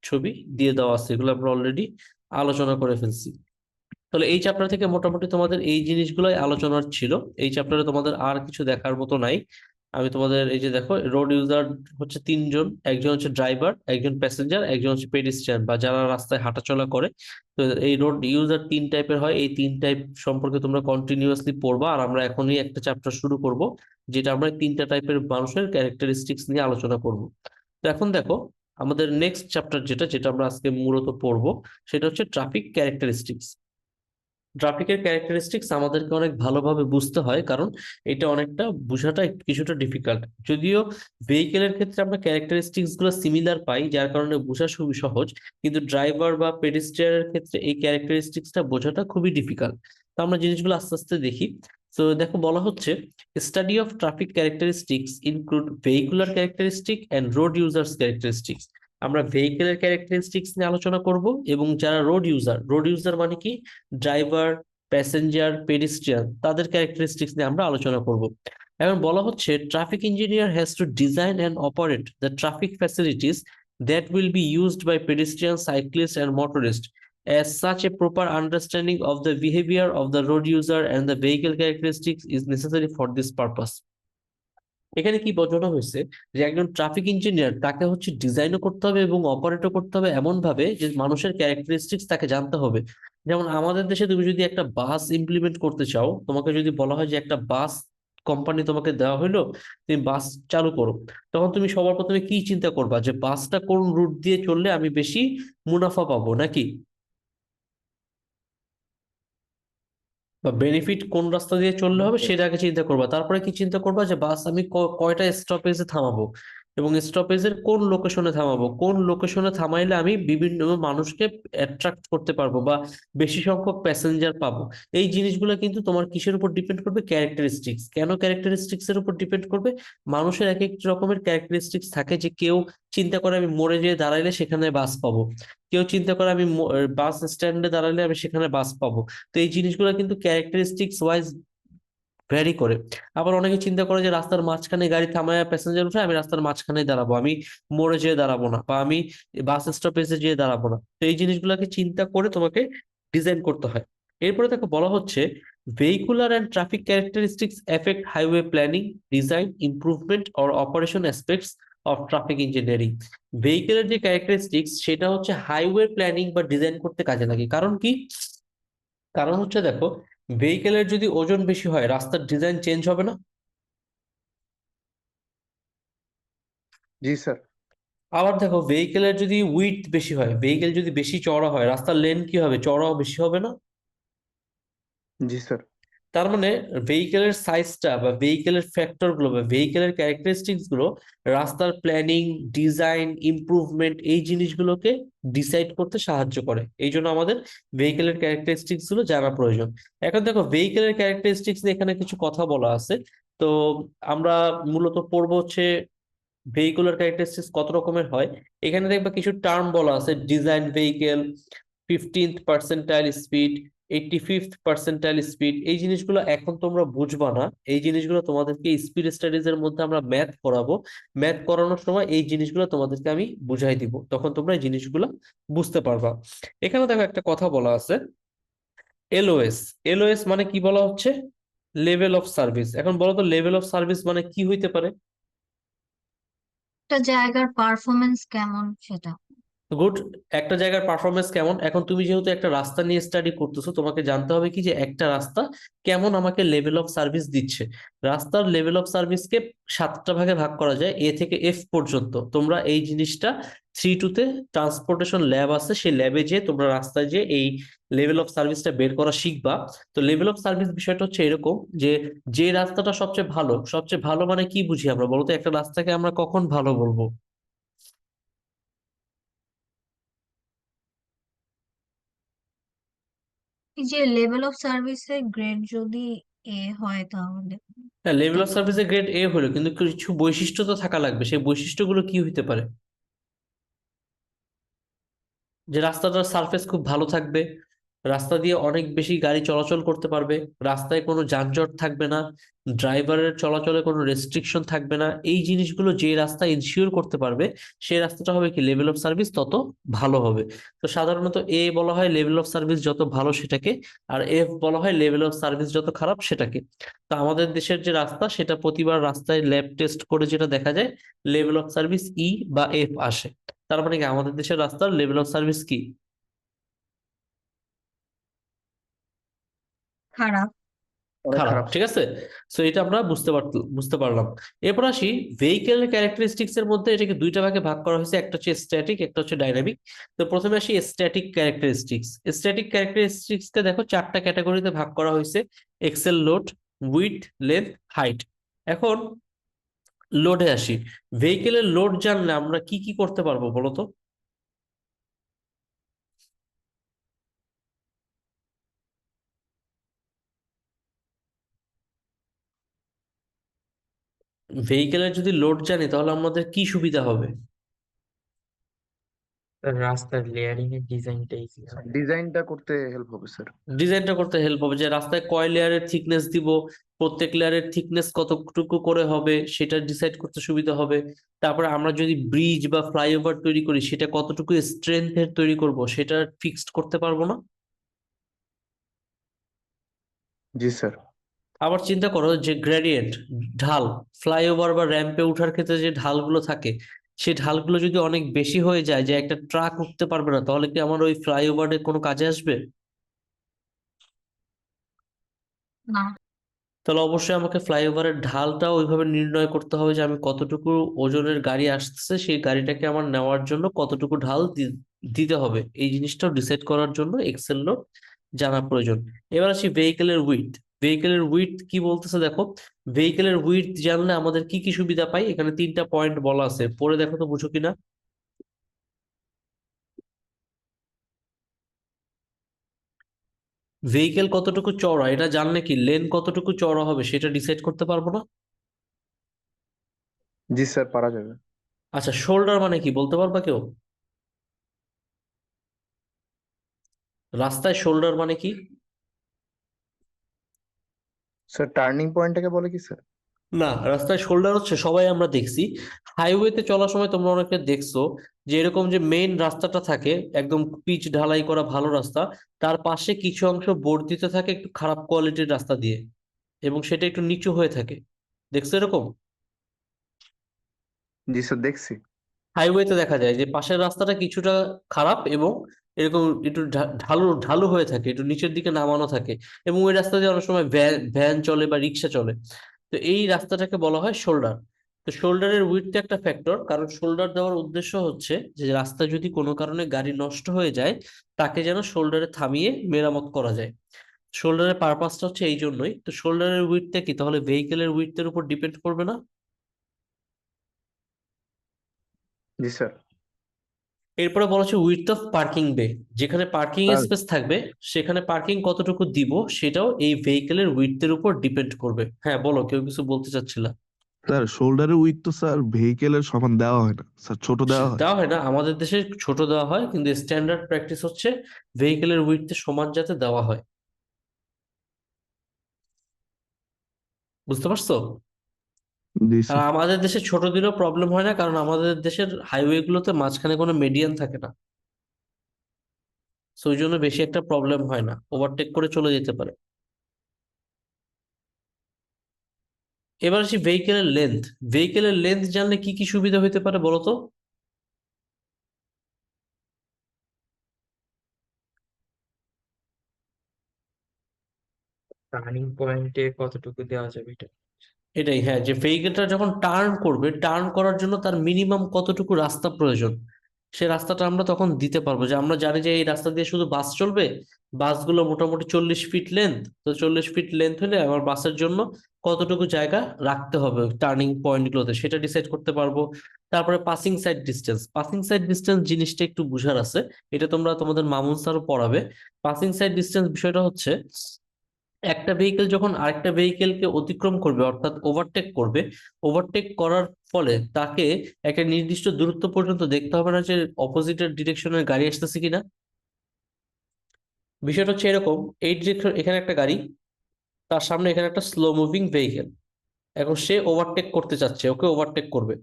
ছবি দিয়ে দেওয়া আছে, এগুলো আমরা অলরেডি আলোচনা করে ফেলছি। তাহলে এই চ্যাপ্টার থেকে মোটামুটি তোমাদের এই জিনিসগুলোই আলোচনার ছিল। এই চ্যাপ্টারে তোমাদের আর কিছু দেখার মতো নাই। আমি তোমাদের এই যে দেখো, রোড ইউজার হচ্ছে 3জন, একজন হচ্ছে ড্রাইভার, একজন প্যাসেঞ্জার, একজন হচ্ছে পেডিস্ট্রিয়ান বা যারা রাস্তায় হাঁটাচলা করে। তো এই রোড ইউজার 3 টাইপের হয়, এই 3 টাইপ সম্পর্কে তোমরা কন্টিনিউয়াসলি পড়বা। আর আমরা এখনই একটা চ্যাপ্টার শুরু করব, যেটা আমরা 3টা টাইপের মানুষের ক্যারেক্টারিস্টিক্স নিয়ে আলোচনা করব। তো এখন দেখো, আমাদের নেক্সট চ্যাপ্টার যেটা যেটা আমরা আজকে মূলত পড়বো, সেটা হচ্ছে ট্রাফিক ক্যারেক্টারিস্টিক্স। ট্রাফিকের ক্যারেক্টারিস্টিক্স আমাদেরকে অনেক ভালোভাবে বুঝতে হয়, কারণ এটা অনেকটা বোঝাটা কিছুটা ডিফিকাল্ট। যদিও ভেহিকেলের ক্ষেত্রে আমরা ক্যারেক্টারিস্টিক্স গুলো সিমিলার পাই, যার কারণে বোঝা খুবই সহজ, কিন্তু ড্রাইভার বা পেডিস্ট্রিয়ানের ক্ষেত্রে এই ক্যারেক্টারিস্টিক্সটা বোঝাটা খুবই ডিফিকাল্ট। তো আমরা জিনিসগুলো আস্তে আস্তে দেখি। তো দেখো, বলা হচ্ছে study of traffic characteristics include vehicular characteristic and road users characteristics. আমরা ভেহিকেলের ক্যারেক্টারিস্টিক্স নিয়ে আলোচনা করব, এবং যারা রোড ইউজার, রোড ইউজার মানে কি, ড্রাইভার, প্যাসেঞ্জার, পেডিস্ট্রিয়ান, তাদের ক্যারেক্টারিস্টিক্স নিয়ে আমরা আলোচনা করব। এখন বলা হচ্ছে traffic engineer has to design and operate the traffic facilities that will be used by pedestrians, cyclists, and motorists. As such, a proper understanding of the behavior of the road user and the vehicle characteristics is necessary for this purpose. এখানে কি বোঝানো হয়েছে, যে একজন traffic engineer তাকে হচ্ছে ডিজাইনও করতে হবে এবং অপারেটও করতে হবে এমন ভাবে যে মানুষের ক্যারেক্টারিস্টিক্স তাকে জানতে হবে। যেমন আমাদের দেশে তুমি যদি একটা বাস ইমপ্লিমেন্ট করতে চাও, তোমাকে যদি বলা হয় যে একটা বাস কোম্পানি তোমাকে দেওয়া হইলো, তুমি বাস চালু করো, তখন তুমি সবার প্রথমে কি চিন্তা করবা, যে বাসটা কোন রুট দিয়ে চললে আমি বেশি মুনাফা পাবো, নাকি বা বেনিফিট কোন রাস্তা দিয়ে চললে হবে সেটা আগে চিন্তা করবা। তারপরে কি চিন্তা করবা, যে বাস আমি কয়টা স্টপেজে থামাবো, এবং স্টপেজের কোন লোকেশনে থামাবো, কোন লোকেশনে থামাইলে আমি বিভিন্ন মানুষকে অ্যাট্রাক্ট করতে পারবো বা বেশি সংখ্যক প্যাসেঞ্জার পাবো। এই জিনিসগুলো কিন্তু তোমার কিসের উপর ডিপেন্ড করবে, ক্যারেক্টারিস্টিক্স। কেন ক্যারেক্টারিস্টিক্স এর উপর ডিপেন্ড করবে? মানুষের এক এক রকমের ক্যারেক্টারিস্টিক্স থাকে, যে কেউ চিন্তা করে আমি মোড়ে যেয়ে দাঁড়াইলে সেখানে বাস পাবো, কেউ চিন্তা করে আমি বাস স্ট্যান্ডে দাঁড়াইলে আমি সেখানে বাস পাবো। তো এই জিনিসগুলো কিন্তু ক্যারেক্টারিস্টিক্স ওয়াইজ ভ্যারি করে। আবার অনেকে চিন্তা করে যে রাস্তার মাঝখানে গাড়ি থামায় প্যাসেঞ্জার উঠে আমি রাস্তার মাঝখানে দাঁড়াবো, আমি মোড়ে যেয়ে দাঁড়াবো না, বা আমি বাস স্টপেজে যেয়ে দাঁড়াবো না। তো এই জিনিসগুলোকে চিন্তা করে তোমাকে ডিজাইন করতে হয়। এরপরে তাকে বলা হচ্ছে vehicular and traffic characteristics effect highway planning, design, improvement or operation aspects of traffic engineering. ভেহিকেলের যে ক্যারেক্টারিস্টিক্স সেটা হচ্ছে হাইওয়ে প্ল্যানিং বা ডিজাইন করতে কাজে লাগে। কারণ কি? কারণ হচ্ছে দেখো, ভেহিকেলের যদি ওজন বেশি হয় রাস্তার ডিজাইন চেঞ্জ হবে না? জি স্যার। আবার দেখো, ভেহিকেলের যদি উইডথ বেশি হয়, ভেহিকেল যদি বেশি চওড়া হয়, রাস্তার লেন কি হবে, চওড়াও বেশি হবে না? জি স্যার। তার মানে ভেহিকেলের সাইজটা বা ভেহিকেলের ফ্যাক্টর গুলো বা ভেহিকেলের ক্যারেক্টারিস্টিক্স গুলো রাস্তার প্ল্যানিং, ডিজাইন, ইমপ্রুভমেন্ট, এই জিনিসগুলোকে ডিসাইড করতে সাহায্য করে। এই জন্য আমাদের ভেহিকেলের ক্যারেক্টারিস্টিক্স গুলো জানা প্রয়োজন। এখন দেখো, ভেহিকেলের ক্যারেক্টারিস্টিক্স নিয়ে এখানে কিছু কথা বলা আছে। তো আমরা মূলত পড়বো হচ্ছে ভেহিকুলার ক্যারেক্টারিস্টিক্স কত রকমের হয়, এখানে দেখবা কিছু টার্ম বলা আছে, design vehicle, 15th percentile speed, 85th percentile speed. এই জিনিসগুলো এখন তোমরা বুঝবা না, এই জিনিসগুলো তোমাদেরকে স্পিড স্টাডিজ এর মধ্যে আমরা ম্যাথ করাবো, ম্যাথ করানোর সময় এই জিনিসগুলো তোমাদেরকে আমি বুঝাই দিব, তখন তোমরা এই জিনিসগুলো বুঝতে পারবা। এখানে দেখো একটা কথা বলা আছে, এলওএস। এলওএস মানে কি বলা হচ্ছে? Level of service. এখন বলো তো লেভেল অফ সার্ভিস মানে কি হইতে পারে? একটা জায়গার পারফরমেন্স কেমন সেটা। গুড। একটা জায়গার পারফরমেন্স কেমন, এখন তুমি যেহেতু একটা রাস্তা নিয়ে স্টাডি করতেছো, তোমাকে জানতে হবে কি যে একটা রাস্তা কেমন আমাকে লেভেল অফ সার্ভিস দিচ্ছে। রাস্তার লেভেল অফ সার্ভিসকে 7টা ভাগে ভাগ করা যায়, এ থেকে এফ পর্যন্ত। তোমরা এই জিনিসটা 3-2 ট্রান্সপোর্টেশন ল্যাব আছে, সেই ল্যাবে যেয়ে তোমরা রাস্তায় যে এই লেভেল অফ সার্ভিসটা বের করা শিখবা। তো লেভেল অফ সার্ভিস বিষয়টা হচ্ছে এরকম যে, যে রাস্তাটা সবচেয়ে ভালো, সবচেয়ে ভালো মানে কি বুঝি আমরা বলতো? একটা রাস্তাকে আমরা কখন ভালো বলবো? এই যে লেভেল অফ সার্ভিসের গ্রেড যদি এ হয় তাহলে হ্যাঁ, লেভেল অফ তখন সার্ভিসের গ্রেড এ হলো, কিন্তু কিছু বৈশিষ্ট্য তো থাকা লাগবে। সেই বৈশিষ্ট্যগুলো কি হইতে পারে? যে রাস্তাটার সারফেস খুব ভালো থাকবে, রাস্তা দিয়ে অনেক বেশি গাড়ি চলাচল করতে পারবে, রাস্তায় কোনো যানজট থাকবে না, ড্রাইভারের চলাচলে কোনো রেস্ট্রিকশন থাকবে না। এই জিনিসগুলো যে রাস্তা ইনশিওর করতে পারবে, সেই রাস্তাটা হবে কি লেভেল অফ সার্ভিস তত ভালো হবে। তো সাধারণত এ বলা হয় লেভেল অফ সার্ভিস যত ভালো সেটাকে, আর এফ বলা হয় লেভেল অফ সার্ভিস যত খারাপ সেটাকে। তো আমাদের দেশের যে রাস্তা, সেটা প্রতিবার রাস্তায় ল্যাব টেস্ট করে যেটা দেখা যায়, লেভেল অফ সার্ভিস ই বা এফ আসে। তার মানে কি আমাদের দেশের রাস্তার লেভেল অফ সার্ভিস কি? খারাপ। অনেক খারাপ, খারাপ। ঠিক আছে। সো এটা আমরা বুঝতে পারলাম। এরপর আসি ভেহিকেলের ক্যারেক্টারিস্টিক্স এর মধ্যে, এটাকে 2টা ভাগে ভাগ করা হয়েছে, একটা হচ্ছে স্ট্যাটিক, একটা হচ্ছে ডাইনামিক। তো প্রথমে আসি স্ট্যাটিক ক্যারেক্টারিস্টিক্স। স্ট্যাটিক ক্যারেক্টারিস্টিক্স কে দেখো 4টা ক্যাটাগরিতে ভাগ করা হয়েছে, axle load, width, length, height. এখন লোডে আসি। ভেহিকেলের লোড জানলে আমরা কি কি করতে পারবো বলো তো? ভেহিকেলের যদি লোড জানি তাহলে আমাদের কি সুবিধা হবে? রাস্তার লেয়ারিং এর ডিজাইনটা ইজি হবে। ডিজাইনটা করতে হেল্প হবে স্যার। ডিজাইনটা করতে হেল্প হবে, যে রাস্তায় কয় লেয়ারের থিকনেস দিব, প্রত্যেক লেয়ারের থিকনেস কতটুকু করে হবে সেটা ডিসাইড করতে সুবিধা হবে। তারপরে আমরা যদি ব্রিজ বা ফ্লাইওভার তৈরি করি, সেটা কতটুকু স্ট্রেংথের তৈরি করব সেটা ফিক্সড করতে পারবো না? জি স্যার। আবার চিন্তা করো যে গ্রেডিয়েন্ট, ঢাল, ফ্লাইওভার বা র্যাম্পে ওঠার ক্ষেত্রে যে ঢালগুলো থাকে, সেই ঢালগুলো যদি অনেক বেশি হয়ে যায় যে একটা ট্রাক উঠতে পারবে না, তাহলে কি আমার ওই ফ্লাইওভারের কোনো কাজে আসবে? না। তাহলে অবশ্যই আমাকে ফ্লাইওভারের ঢালটা ওইভাবে নির্ণয় করতে হবে যে আমি কতটুকু ওজনের গাড়ি আসতেছে, সেই গাড়িটাকে আমার নেওয়ার জন্য কতটুকু ঢাল দিতে হবে, এই জিনিসটাও ডিসাইড করার জন্য এক্সেল লোড জানা প্রয়োজন। এবার আসি ভেহিকেলের উইডথ। ভেহিকেলের উইডথ কি বলতেছে দেখো, ভেহিকেলের উইডথ জানলে আমাদের কি কি সুবিধা পাই, এখানে 3টা পয়েন্ট বলা আছে, পড়ে দেখো তো বুঝো কিনা। ভেহিকেল কতটুকু চওড়া এটা জানলে কি লেন কতটুকু চওড়া হবে সেটা ডিসাইড করতে পারবো না? জি স্যার, পারা যাবে। আচ্ছা, শোল্ডার মানে কি বলতে পারবা কেউ? রাস্তায় শোল্ডার মানে কি? স্যার টার্নিং পয়েন্টটাকে বলে কি স্যার? না, রাস্তায় শোল্ডার হচ্ছে, সবাই আমরা দেখছি হাইওয়েতে চলার সময়, তোমরা অনেকে দেখছো যে এরকম যে মেইন রাস্তাটা থাকে একদম পিচ ঢালাই করা ভালো রাস্তা, তার পাশে কিছু অংশ বর্ধিত থাকে একটু খারাপ কোয়ালিটির রাস্তা দিয়ে, এবং সেটা একটু নিচু হয়ে থাকে। দেখছো এরকম? জি স্যার, দেখছি। হাইওয়েতে দেখা যায় যে পাশের রাস্তাটা কিছুটা খারাপ এবং এরকম একটু ঢালু ঢালু হয়ে থাকে, একটু নিচের দিকে নামানো থাকে, এবং ওই রাস্তা দিয়ে অনেক সময় ভ্যান ভ্যান চলে বা রিক্সা চলে। তো এই রাস্তাটাকে বলা হয় শোল্ডার। তো শোল্ডারের উইডথ একটা ফ্যাক্টর, কারণ শোল্ডার দেওয়ার উদ্দেশ্য হচ্ছে যে রাস্তা যদি কোনো কারণে গাড়ি নষ্ট হয়ে যায়, তাকে যেন শোল্ডারে থামিয়ে মেরামত করা যায়। শোল্ডারের পারপাসটা হচ্ছে এই জন্যই। তো শোল্ডারের উইডথটা কি তাহলে ভেহিকেলের উইডথের উপর ডিপেন্ড করবে না? জি স্যার। এরপরে বলা হচ্ছে উইডথ অফ পার্কিং বে, যেখানে পার্কিং স্যার, স্পেস থাকবে সেখানে পার্কিং কতটুকু দিব সেটাও এই ভেহিকেলের উইডথের উপর ডিপেন্ড করবে। হ্যাঁ বলো, কেউ কিছু বলতে চাচ্ছিলা? স্যার শোল্ডারের উইথ তো স্যার ভেহিকেলের সমান দেওয়া হয় না স্যার, ছোট দেওয়া হয়। দেওয়া হয় না, আমাদের দেশে ছোট দেওয়া হয়, কিন্তু স্ট্যান্ডার্ড প্র্যাকটিস হচ্ছে ভেহিকেলের উইডথ সমান যাতে দেওয়া হয়। বুঝতে পারছো? জি আর স্যার। আমাদের দেশে ছোট দিলেও প্রবলেম হয় না, কারণ আমাদের দেশের হাইওয়ে গুলোতে মাঝখানে কোনো মিডিয়ান থাকে না, সো ওই জন্য বেশি একটা প্রবলেম হয় না, ওভারটেক করে চলে যেতে পারে। এবার আসি ভেহিকেলের লেন্থ। ভেহিকেলের লেন্থ জানলে কি কি সুবিধা হতে পারে বলো তো? টার্নিং পয়েন্টে কতটুকু দেওয়া যাবে এটা। এটাই, হ্যাঁ, যে ভেহিকেলটা যখন টার্ন করবে, টার্ন করার জন্য তার মিনিমাম কতটুকু রাস্তা প্রয়োজন, সে রাস্তাটা আমরা তখন দিতে পারবো। যে আমরা জানি যে এই রাস্তা দিয়ে শুধু বাস চলবে, বাসগুলো মোটামুটি 40 ফিট লেন্থ, তো 40 ফিট লেন্থ হলে আমার বাসের জন্য কতটুকু জায়গা রাখতে হবে টার্নিং পয়েন্ট গুলোতে, সেটা ডিসাইড করতে পারবো। তারপরে passing side distance, passing side distance জিনিসটা একটু বুঝার আছে, এটা তোমরা তোমাদের মামুন স্যারও পড়াবে। পাসিং সাইড ডিস্টেন্স বিষয়টা হচ্ছে, একটা ভেহিকেল যখন আরেকটা ভেহিকেলকে অতিক্রম করবে অর্থাৎ ওভারটেক করবে, ওভারটেক করার ফলে তাকে একটা নির্দিষ্ট দূরত্ব পর্যন্ত দেখতে হবে না যে অপোজিটের ডিরেকশনের গাড়ি আসতেছে কিনা। বিষয়টা হচ্ছে এরকম, এই ডিরেকশন, এখানে একটা গাড়ি, তার সামনে এখানে একটা স্লো মুভিং ভেহিকেল, এখন সে ওভারটেক করতে চাচ্ছে, ওকে ওভারটেক করবে।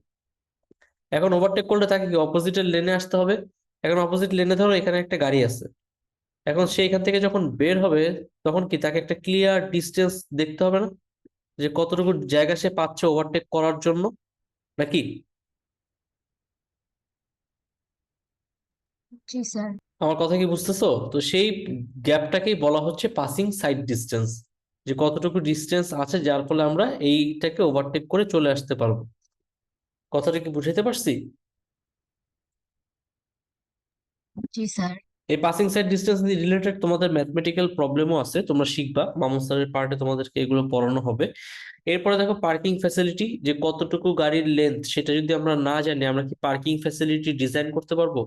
এখন ওভারটেক করলে তাকে কি অপোজিটের লেনে আসতে হবে। এখন অপোজিট লেনে ধরো এখানে একটা গাড়ি আছে, এখন সে এখান থেকে যখন বের হবে, তখন কি তাকে একটা ক্লিয়ার ডিস্টেন্স দেখতে হবে না, যে কতটুকু জায়গা সে পাচ্ছে ওভারটেক করার জন্য, নাকি? জি স্যার। আমার কথা কি বুঝতেছো? তো সেই গ্যাপটাকেই বলা হচ্ছে পাসিং সাইড ডিস্টেন্স, যে কতটুকু ডিস্টেন্স আছে যার ফলে আমরা এইটাকে ওভারটেক করে চলে আসতে পারবো। কথাটা কি বুঝাইতে পারছি? জি স্যার। এই পাসিং সাইড ডিস্টেন্স রিলেটেড তোমাদের ম্যাথমেটিক্যাল প্রবলেমও আছে, তোমরা শিখবা, মামুন স্যারের পার্টে তোমাদেরকে এগুলো পড়ানো হবে। এরপরে দেখো পার্কিং ফ্যাসিলিটি, যে কতটুকু গাড়ির লেন্থ সেটা যদি আমরা না জানি, আমরা কি পার্কিং ফ্যাসিলিটি ডিজাইন করতে পারবো?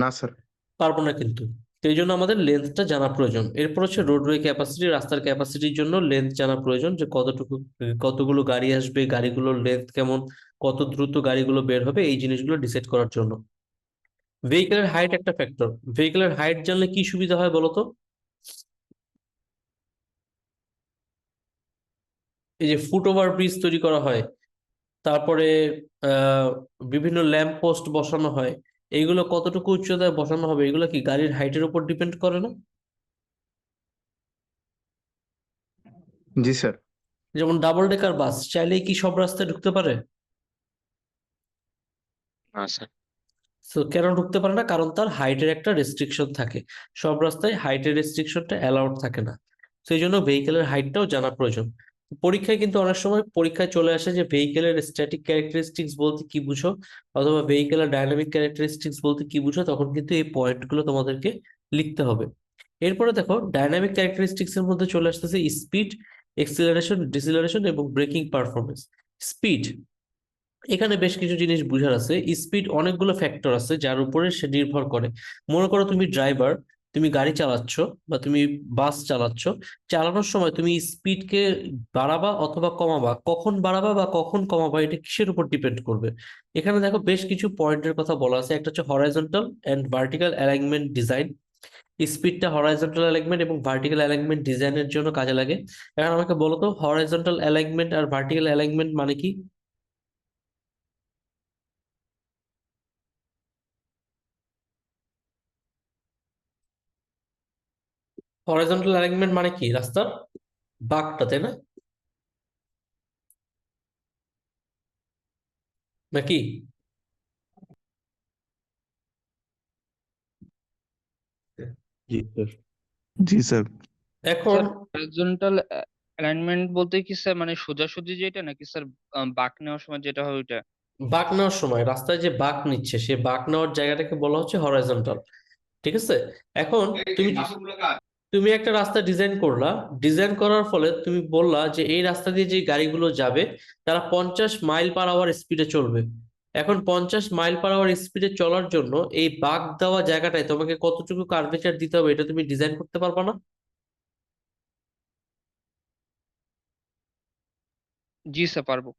না স্যার। পারবো না কিন্তু। তো এই জন্য আমাদের লেন্থটা জানা প্রয়োজন। এরপর হচ্ছে রোডওয়ে ক্যাপাসিটি, রাস্তার ক্যাপাসিটির জন্য লেন্থ জানা প্রয়োজন, যে কতটুকু, কতগুলো গাড়ি আসবে, গাড়িগুলোর লেন্থ কেমন, কত দ্রুত গাড়িগুলো বের হবে, এই জিনিসগুলো ডিসাইড করার জন্য। ভেহিকেলের হাইট একটা ফ্যাক্টর, ভেহিকেলের হাইট জানলে কি সুবিধা হয় বলো তো? এই যে ফুট ওভার ব্রিজ তৈরি করা হয়, তারপরে আহ বিভিন্ন ল্যাম্প পোস্ট বসানো হয়, এইগুলো কতটুকু উচ্চতায় বসানো হবে, এগুলো কি গাড়ির হাইটের উপর ডিপেন্ড করে না? জি স্যার। যেমন ডাবল ডেকার বাস চাইলেই কি সব রাস্তায় ঢুকতে পারে? না স্যার। তো কেন ঢুকতে পারে না? কারণ তার হাইটের একটা রেস্ট্রিকশন থাকে, সব রাস্তায় হাইটের রেস্ট্রিকশনটা অ্যালাউড থাকে না। সেই জন্য ভেহিকেলের হাইটটাও জানা প্রয়োজন। পরীক্ষায় কিন্তু অনেক সময় পরীক্ষায় চলে আসে যে ভেহিকেলের স্ট্যাটিক ক্যারেক্টারিস্টিক্স বলতে কি বুঝো, অথবা ভেহিকেলের ডাইনামিক ক্যারেক্টারিস্টিক্স বলতে কি বুঝো, তখন কিন্তু এই পয়েন্টগুলো তোমাদেরকে লিখতে হবে। এরপরে দেখো ডাইনামিক ক্যারেক্টারিস্টিক্স এর মধ্যে চলে আসতেছে স্পিড, এক্সিলারেশন, ডিসিলারেশন এবং ব্রেকিং পারফরমেন্স। স্পিড, এখানে বেশ কিছু জিনিস বুঝার আছে। স্পিড অনেকগুলো ফ্যাক্টর আছে যার উপরে সে নির্ভর করে। মনে করো তুমি ড্রাইভার, তুমি গাড়ি চালাচ্ছ বা তুমি বাস চালাচ্ছ, চালানোর সময় তুমি স্পিডকে বাড়াবা অথবা কমাবা, কখন বাড়াবা বা কখন কমাবা, এটা কিসের উপর ডিপেন্ড করবে? এখানে দেখো বেশ কিছু পয়েন্টের কথা বলা আছে। একটা হচ্ছে horizontal and vertical alignment design. স্পিডটা হরাইজন্টাল অ্যালাইনমেন্ট এবং ভার্টিক্যাল অ্যালাইনমেন্ট ডিজাইনের জন্য কাজে লাগে। এখন আমাকে বলো তো হরাইজন্টাল অ্যালাইনমেন্ট আর ভার্টিক্যাল অ্যালাইনমেন্ট মানে কি? হরাইজন্টাল অ্যালাইনমেন্ট মানে কি? রাস্তার বাঁকটা, তাই না? নাকি? জি স্যার। জি স্যার। এখন স্যার হরিজন্টাল অ্যালাইনমেন্ট বলতে কি স্যার মানে সোজাসুজি যেটা নাকি স্যার বাঁক নেওয়ার সময় যেটা হয় ওইটা? বাঁক নেওয়ার সময় রাস্তায় যে বাঁক নিচ্ছে, সে বাঁক নেওয়ার জায়গাটাকে বলা হচ্ছে হরাইজন্টাল। ঠিক আছে? এখন তুমি তুমি একটা রাস্তা ডিজাইন করলা, ডিজাইন করার ফলে তুমি বললা যে এই রাস্তা দিয়ে যে গাড়িগুলো যাবে তারা 50 মাইল পার আওয়ার স্পিডে চলবে। এখন 50 মাইল/আওয়ার স্পিডে চলার জন্য এই বাঁক দেওয়া জায়গাটায় তোমাকে কতটুকু কার্ভেচার দিতে হবে এটা তুমি ডিজাইন করতে পারবা না? জি স্যার, পারবো।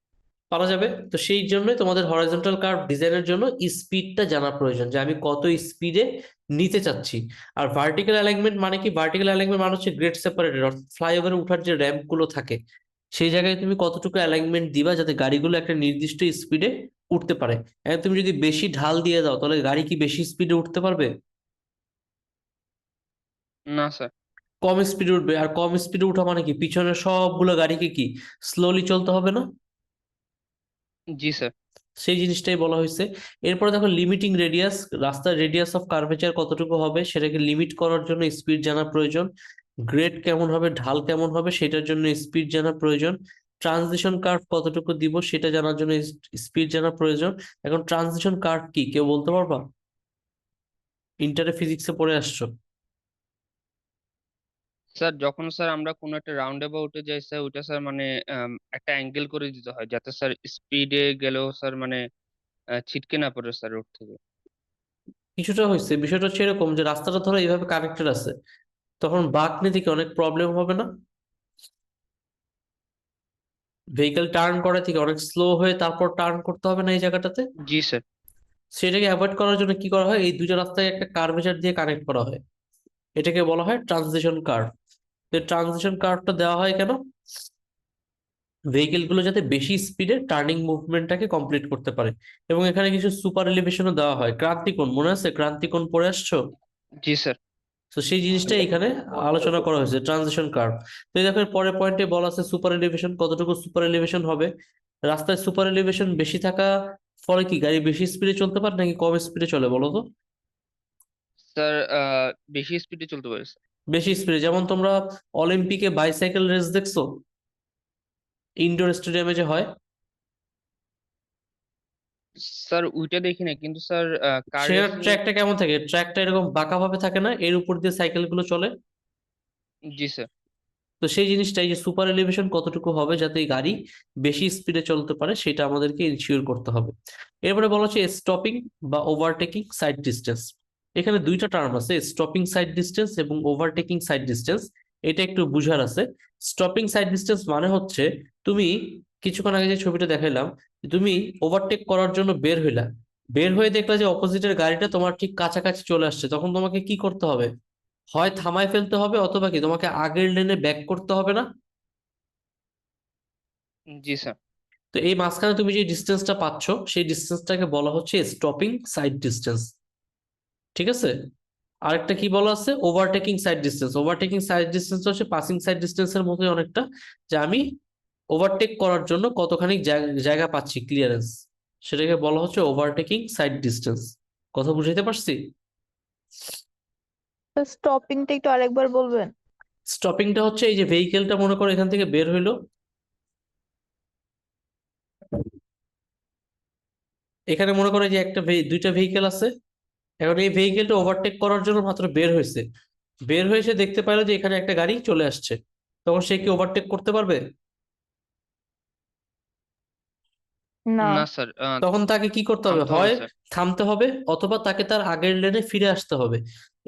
পারা যাবে। তো সেই জন্যই তোমাদের হরাইজন্টাল কার্ভ ডিজাইনের জন্য স্পিডটা জানা প্রয়োজন, যে আমি কত স্পিডে নিতে চাচ্ছি। আর ভার্টিক্যাল অ্যালাইনমেন্ট মানে কি? ভার্টিক্যাল অ্যালাইনমেন্ট মানে হচ্ছে গ্রেড সেপারেটেড, অর্থাৎ ফ্লাইওভারে উঠার যে র্যাম্প গুলো থাকে সেই জায়গায় তুমি কতটুকু অ্যালাইনমেন্ট দিবা যাতে গাড়িগুলো একটা নির্দিষ্ট স্পিডে উঠতে পারে। এখন তুমি যদি বেশি ঢাল দিয়ে দাও তাহলে গাড়ি কি বেশি স্পিডে উঠতে পারবে? না স্যার। কম স্পিডে উঠবে। আর কম স্পিডে উঠা মানে কি? পিছনের সবগুলো গাড়িকে কি স্লোলি চলতে হবে না? জি স্যার। সেই জিনিসটাই বলা হয়েছে। এরপরে দেখো লিমিটিং রেডিয়াস, রাস্তার রেডিয়াস অফ কার্ভেচার কতটুকু হবে সেটাকে লিমিট করার জন্য স্পিড জানা প্রয়োজন। গ্রেড কেমন হবে, ঢাল কেমন হবে সেটার জন্য স্পিড জানা প্রয়োজন। ট্রানজিশন কার্ভ কতটুকু দিব সেটা জানার জন্য স্পিড জানা প্রয়োজন। এখন ট্রানজিশন কার্ভ কি কেউ বলতে পারবা? ইন্টারে ফিজিক্সে পড়ে আসছো। স্যার যখন স্যার আমরা কোনো একটা রাউন্ড অ্যাবাউটে যাই স্যার, ওইটা স্যার মানে একটা অ্যাঙ্গেল করে দিতে হয় যাতে স্যার স্পিডে গেলেও স্যার মানে ছিটকে না পড়ে স্যার রোড থেকে। কিছুটা হয়েছে। বিষয়টা হচ্ছে এরকম যে রাস্তাটা ধরো এইভাবে কানেক্টেড আছে, তখন বাঁক নিতে কি অনেক প্রবলেম হবে না? ভেহিকেল টার্ন করা থেকে অনেক স্লো হয়ে তারপর টার্ন করতে হবে না এই জায়গাটাতে? জি স্যার। সেটাকে অ্যাভয়েড করার জন্য কি করা হয়? এই দুইটা রাস্তায় একটা কার্ভেচার দিয়ে কানেক্ট করা হয়, এটাকে বলা হয় ট্রানজিশন কার্ভ। ট্রানজিশন কার্ভটা দেওয়া হয় কেন? ভেহিকেল গুলো যাতে বেশি স্পিডে টার্নিং মুভমেন্টটাকে কমপ্লিট করতে পারে। এবং এখানে কিছু সুপার এলিভেশনও দেওয়া হয়। ক্রান্তিকোণ মনে আছে? ক্রান্তিকোণ পড়ে আসছো? জি স্যার। তো সেই জিনিসটা এখানে আলোচনা করা হয়েছে, ট্রানজিশন কার্ভ। তো এই দেখো এর পরের পয়েন্টে বলা আছে সুপার এলিভেশন, কতটুকু সুপার এলিভেশন হবে। রাস্তায় সুপার এলিভেশন বেশি থাকা ফলে কি গাড়ি বেশি স্পিডে চলতে পারে নাকি কম স্পিডে চলে বলো তো? স্যার বেশি স্পিডে চলতে পারে স্যার। বেশি স্পিডে। যেমন তোমরা অলিম্পিকে বাইসাইকেল রেস দেখছো, ইনডোর স্টেডিয়ামে যে হয়? স্যার ওইটা দেখি না, কিন্তু স্যার কার সেখানে রেসিং। ট্র্যাকটা কেমন থাকে? ট্র্যাকটা এরকম বাঁকা ভাবে থাকে না, এর উপর দিয়ে সাইকেল গুলো চলে। জি স্যার। তো সেই জিনিসটাই যে সুপার এলিভেশন কতটুকু হবে যাতে এই গাড়ি বেশি স্পিডে চলতে পারে সেটা আমাদেরকে ইনশিওর করতে হবে। এরপরে বলা হচ্ছে স্টপিং বা ওভারটেকিং সাইড ডিস্টেন্স। এখানে দুইটা টার্ম আছে, স্টপিং সাইড ডিস্টেন্স এবং ওভারটেকিং সাইড ডিস্টেন্স। এটা একটু বুঝার আছে। স্টপিং সাইড ডিস্টেন্স মানে হচ্ছে তুমি কিছুক্ষণ আগে যে ছবিটা দেখাইলাম, তুমি ওভারটেক করার জন্য বের হইলা, বের হয়ে দেখলা যে অপোজিটের গাড়িটা তোমার ঠিক কাছাকাছি চলে আসছে, তখন তোমাকে কি করতে হবে? হয় থামায় ফেলতে হবে অথবা কি তোমাকে আগের লেনে ব্যাক করতে হবে না? জি স্যার। তো এই মাঝখানে তুমি যে ডিস্টেন্সটা পাচ্ছ সেই ডিস্টেন্সটাকে বলা হচ্ছে স্টপিং সাইড ডিস্টেন্স। ঠিক আছে? আরেকটা কি বলা আছে? Overtaking side distance. Overtaking side distance হচ্ছে পাসিং সাইড ডিস্টেন্সের মতোই অনেকটা, যে আমি ওভারটেক করার জন্য কতখানি জায়গা পাচ্ছি, ক্লিয়ারেন্স, সেটাকে বলা হচ্ছে ওভারটেকিং সাইড ডিস্টেন্স। কথা বুঝাইতে পারছি? স্টপিংটা একটু আরেকবার বলবেন? স্টপিংটা হচ্ছে এই যে ভেহিকেলটা মনে করো এখান থেকে বের হইলো, এখানে মনে করো যে দুইটা ভেহিকেল আছে, এখন এই ভেহিকেলটা ওভারটেক করার জন্য মাত্র বের হয়েছে, বের হয়ে সে দেখতে পাইলো যে এখানে একটা গাড়ি চলে আসছে, তখন সে কি ওভারটেক করতে পারবে? না। না স্যার, তখন তাকে কি করতে হবে? থামতে হবে হয় স্যার। থামতে হবে অথবা তাকে তার আগের লেনে ফিরে আসতে হবে।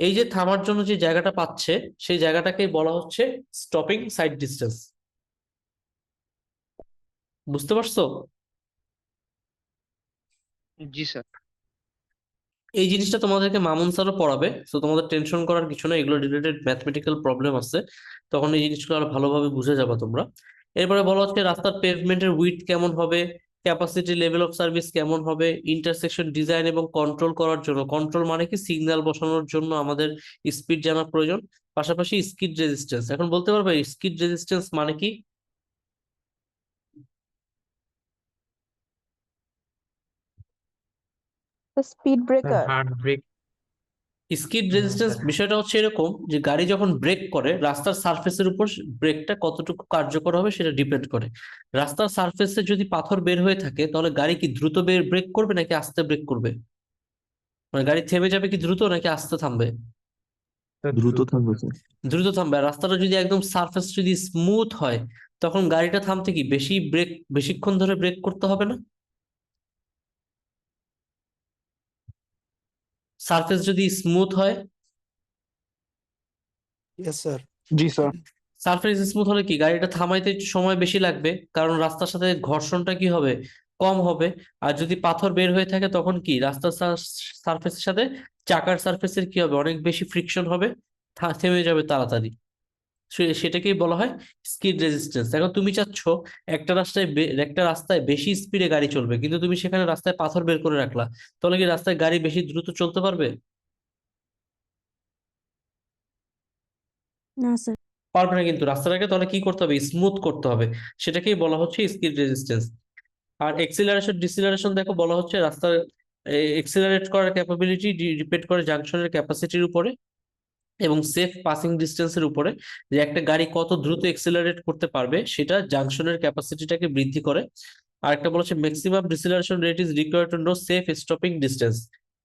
এই যে থামার জন্য যে জায়গাটা পাচ্ছে সেই জায়গাটাকে বলা হচ্ছে স্টপিং সাইড ডিস্টেন্স। বুঝতে পারছো? জি স্যার। এই জিনিসটা তোমাদেরকে মামুন স্যারও পড়াবে, তো তোমাদের টেনশন করার কিছু না, এগুলো রিলেটেড ম্যাথমেটিক্যাল প্রবলেম আছে, তখন এই জিনিসগুলো আরো ভালোভাবে বুঝে যাবে তোমরা। এরপরে বলা হচ্ছে রাস্তার পেভমেন্টের উইডথ কেমন হবে, ক্যাপাসিটি লেভেল অফ সার্ভিস কেমন হবে, ইন্টারসেকশন ডিজাইন এবং কন্ট্রোল করার জন্য, কন্ট্রোল মানে কি সিগন্যাল বসানোর জন্য আমাদের স্পিড জানা প্রয়োজন, পাশাপাশি স্কিড রেজিস্ট্যান্স। এখন বলতে পারবে স্কিড রেজিস্ট্যান্স মানে কি? Speed breaker. Hard brake. Skid resistance বিষয়টা হচ্ছে এরকম যে গাড়ি যখন ব্রেক করে রাস্তার সারফেসের উপর ব্রেকটা কতটুকু কার্যকর হবে সেটা ডিপেন্ড করে। রাস্তার সারফেসে যদি পাথর বের হয়ে থাকে তাহলে গাড়ি কি দ্রুত ব্রেক করবে নাকি আস্তে ব্রেক করবে? মানে গাড়ি থেমে যাবে কি দ্রুত নাকি আস্তে থামবে? দ্রুত থাকবে স্যার। দ্রুত থামবে। আর রাস্তাটা যদি একদম সারফেস যদি স্মুথ হয় তখন গাড়িটা থামতে কি বেশিক্ষণ ধরে ব্রেক করতে হবে না? সারফেস যদি স্মুথ হয়, Yes, sir. জি স্যার। সারফেস স্মুথ হলে কি গাড়িটা থামাইতে একটু সময় বেশি লাগবে, কারণ রাস্তার সাথে ঘর্ষণটা কি হবে, কম হবে। আর যদি পাথর বের হয়ে থাকে তখন কি রাস্তার সারফেসের সাথে চাকার সারফেসের কি হবে, অনেক বেশি ফ্রিকশন হবে, থেমে যাবে তাড়াতাড়ি। সেটাকেই বলা হয় স্কিড রেজিস্ট্যান্স। এখন তুমি চাচ্ছ একটা রাস্তায় বেশি স্পিডে গাড়ি চলবে, কিন্তু তুমি সেখানে রাস্তায় পাথর বের করে রাখলা, তাহলে কি রাস্তায় গাড়ি বেশি দ্রুত চলতে পারবে? না স্যার। পারবে না। কিন্তু রাস্তাটাকে তাহলে কি করতে হবে, স্মুথ করতে হবে, সেটাকেই বলা হচ্ছে স্কিড রেজিস্ট্যান্স। আর এক্সিলারেশন ডিসিলারেশন দেখো বলা হচ্ছে রাস্তার এক্সিলারেট করার ক্যাপাবিলিটি ডিপেন্ড করে জাংশনের ক্যাপাসিটির উপরে এবং সেফ পাসিং ডিস্টেন্সের উপরে। যে একটা গাড়ি কত দ্রুত এক্সিলারেট করতে পারবে সেটা জাংশনের ক্যাপাসিটিটাকে বৃদ্ধি করে। আর একটা বলেছে maximum deceleration rate is required to know safe stopping distance.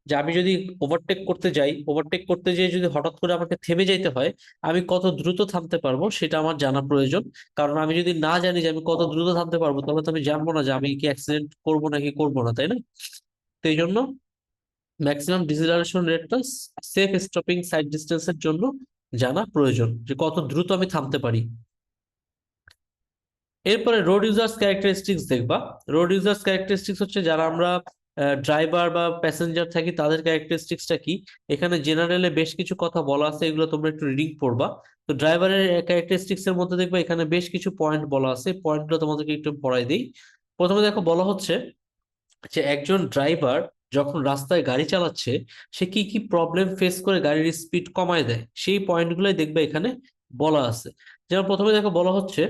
যে আমি যদি ওভারটেক করতে যাই, ওভারটেক করতে যেয়ে যদি হঠাৎ করে আমাকে থেমে যাইতে হয়, আমি কত দ্রুত থামতে পারবো সেটা আমার জানা প্রয়োজন। কারণ আমি যদি না জানি যে আমি কত দ্রুত থামতে পারবো, তাহলে তো আমি জানবো না যে আমি কি অ্যাক্সিডেন্ট করবো নাকি করবো না, তাই না? তো এই জন্য ম্যাক্সিমাম ডিসিলারেশন রেটটা সেফ স্টপিং সাইড ডিস্টেন্সের জন্য জানা প্রয়োজন, যে কত দ্রুত আমি থামতে পারি। এরপরে রোড ইউজার্স ক্যারেক্টারিস্টিক্স দেখবা। রোড ইউজার্স ক্যারেক্টারিস্টিক্স হচ্ছে যারা আমরা ড্রাইভার বা প্যাসেঞ্জার থাকি তাদের ক্যারেক্টারিস্টিক্সটা কি। এখানে জেনারেলে বেশ কিছু কথা বলা আছে, এগুলো তোমরা একটু রিডিং পড়বা। তো ড্রাইভারের ক্যারেক্টারিস্টিক্স এর মধ্যে দেখবা এখানে বেশ কিছু পয়েন্ট বলা আছে, পয়েন্টগুলো তোমাদেরকে একটু পড়াই দিই। প্রথমে দেখো বলা হচ্ছে যে একজন ড্রাইভার যখন রাস্তায় গাড়ি চালাচ্ছে সে কি কি প্রবলেম ফেস করে গাড়ির স্পিড কমায় দেয়, সেই পয়েন্টগুলোই দেখবে এখানে বলা আছে। যেমন প্রথমে দেখো বলা হচ্ছে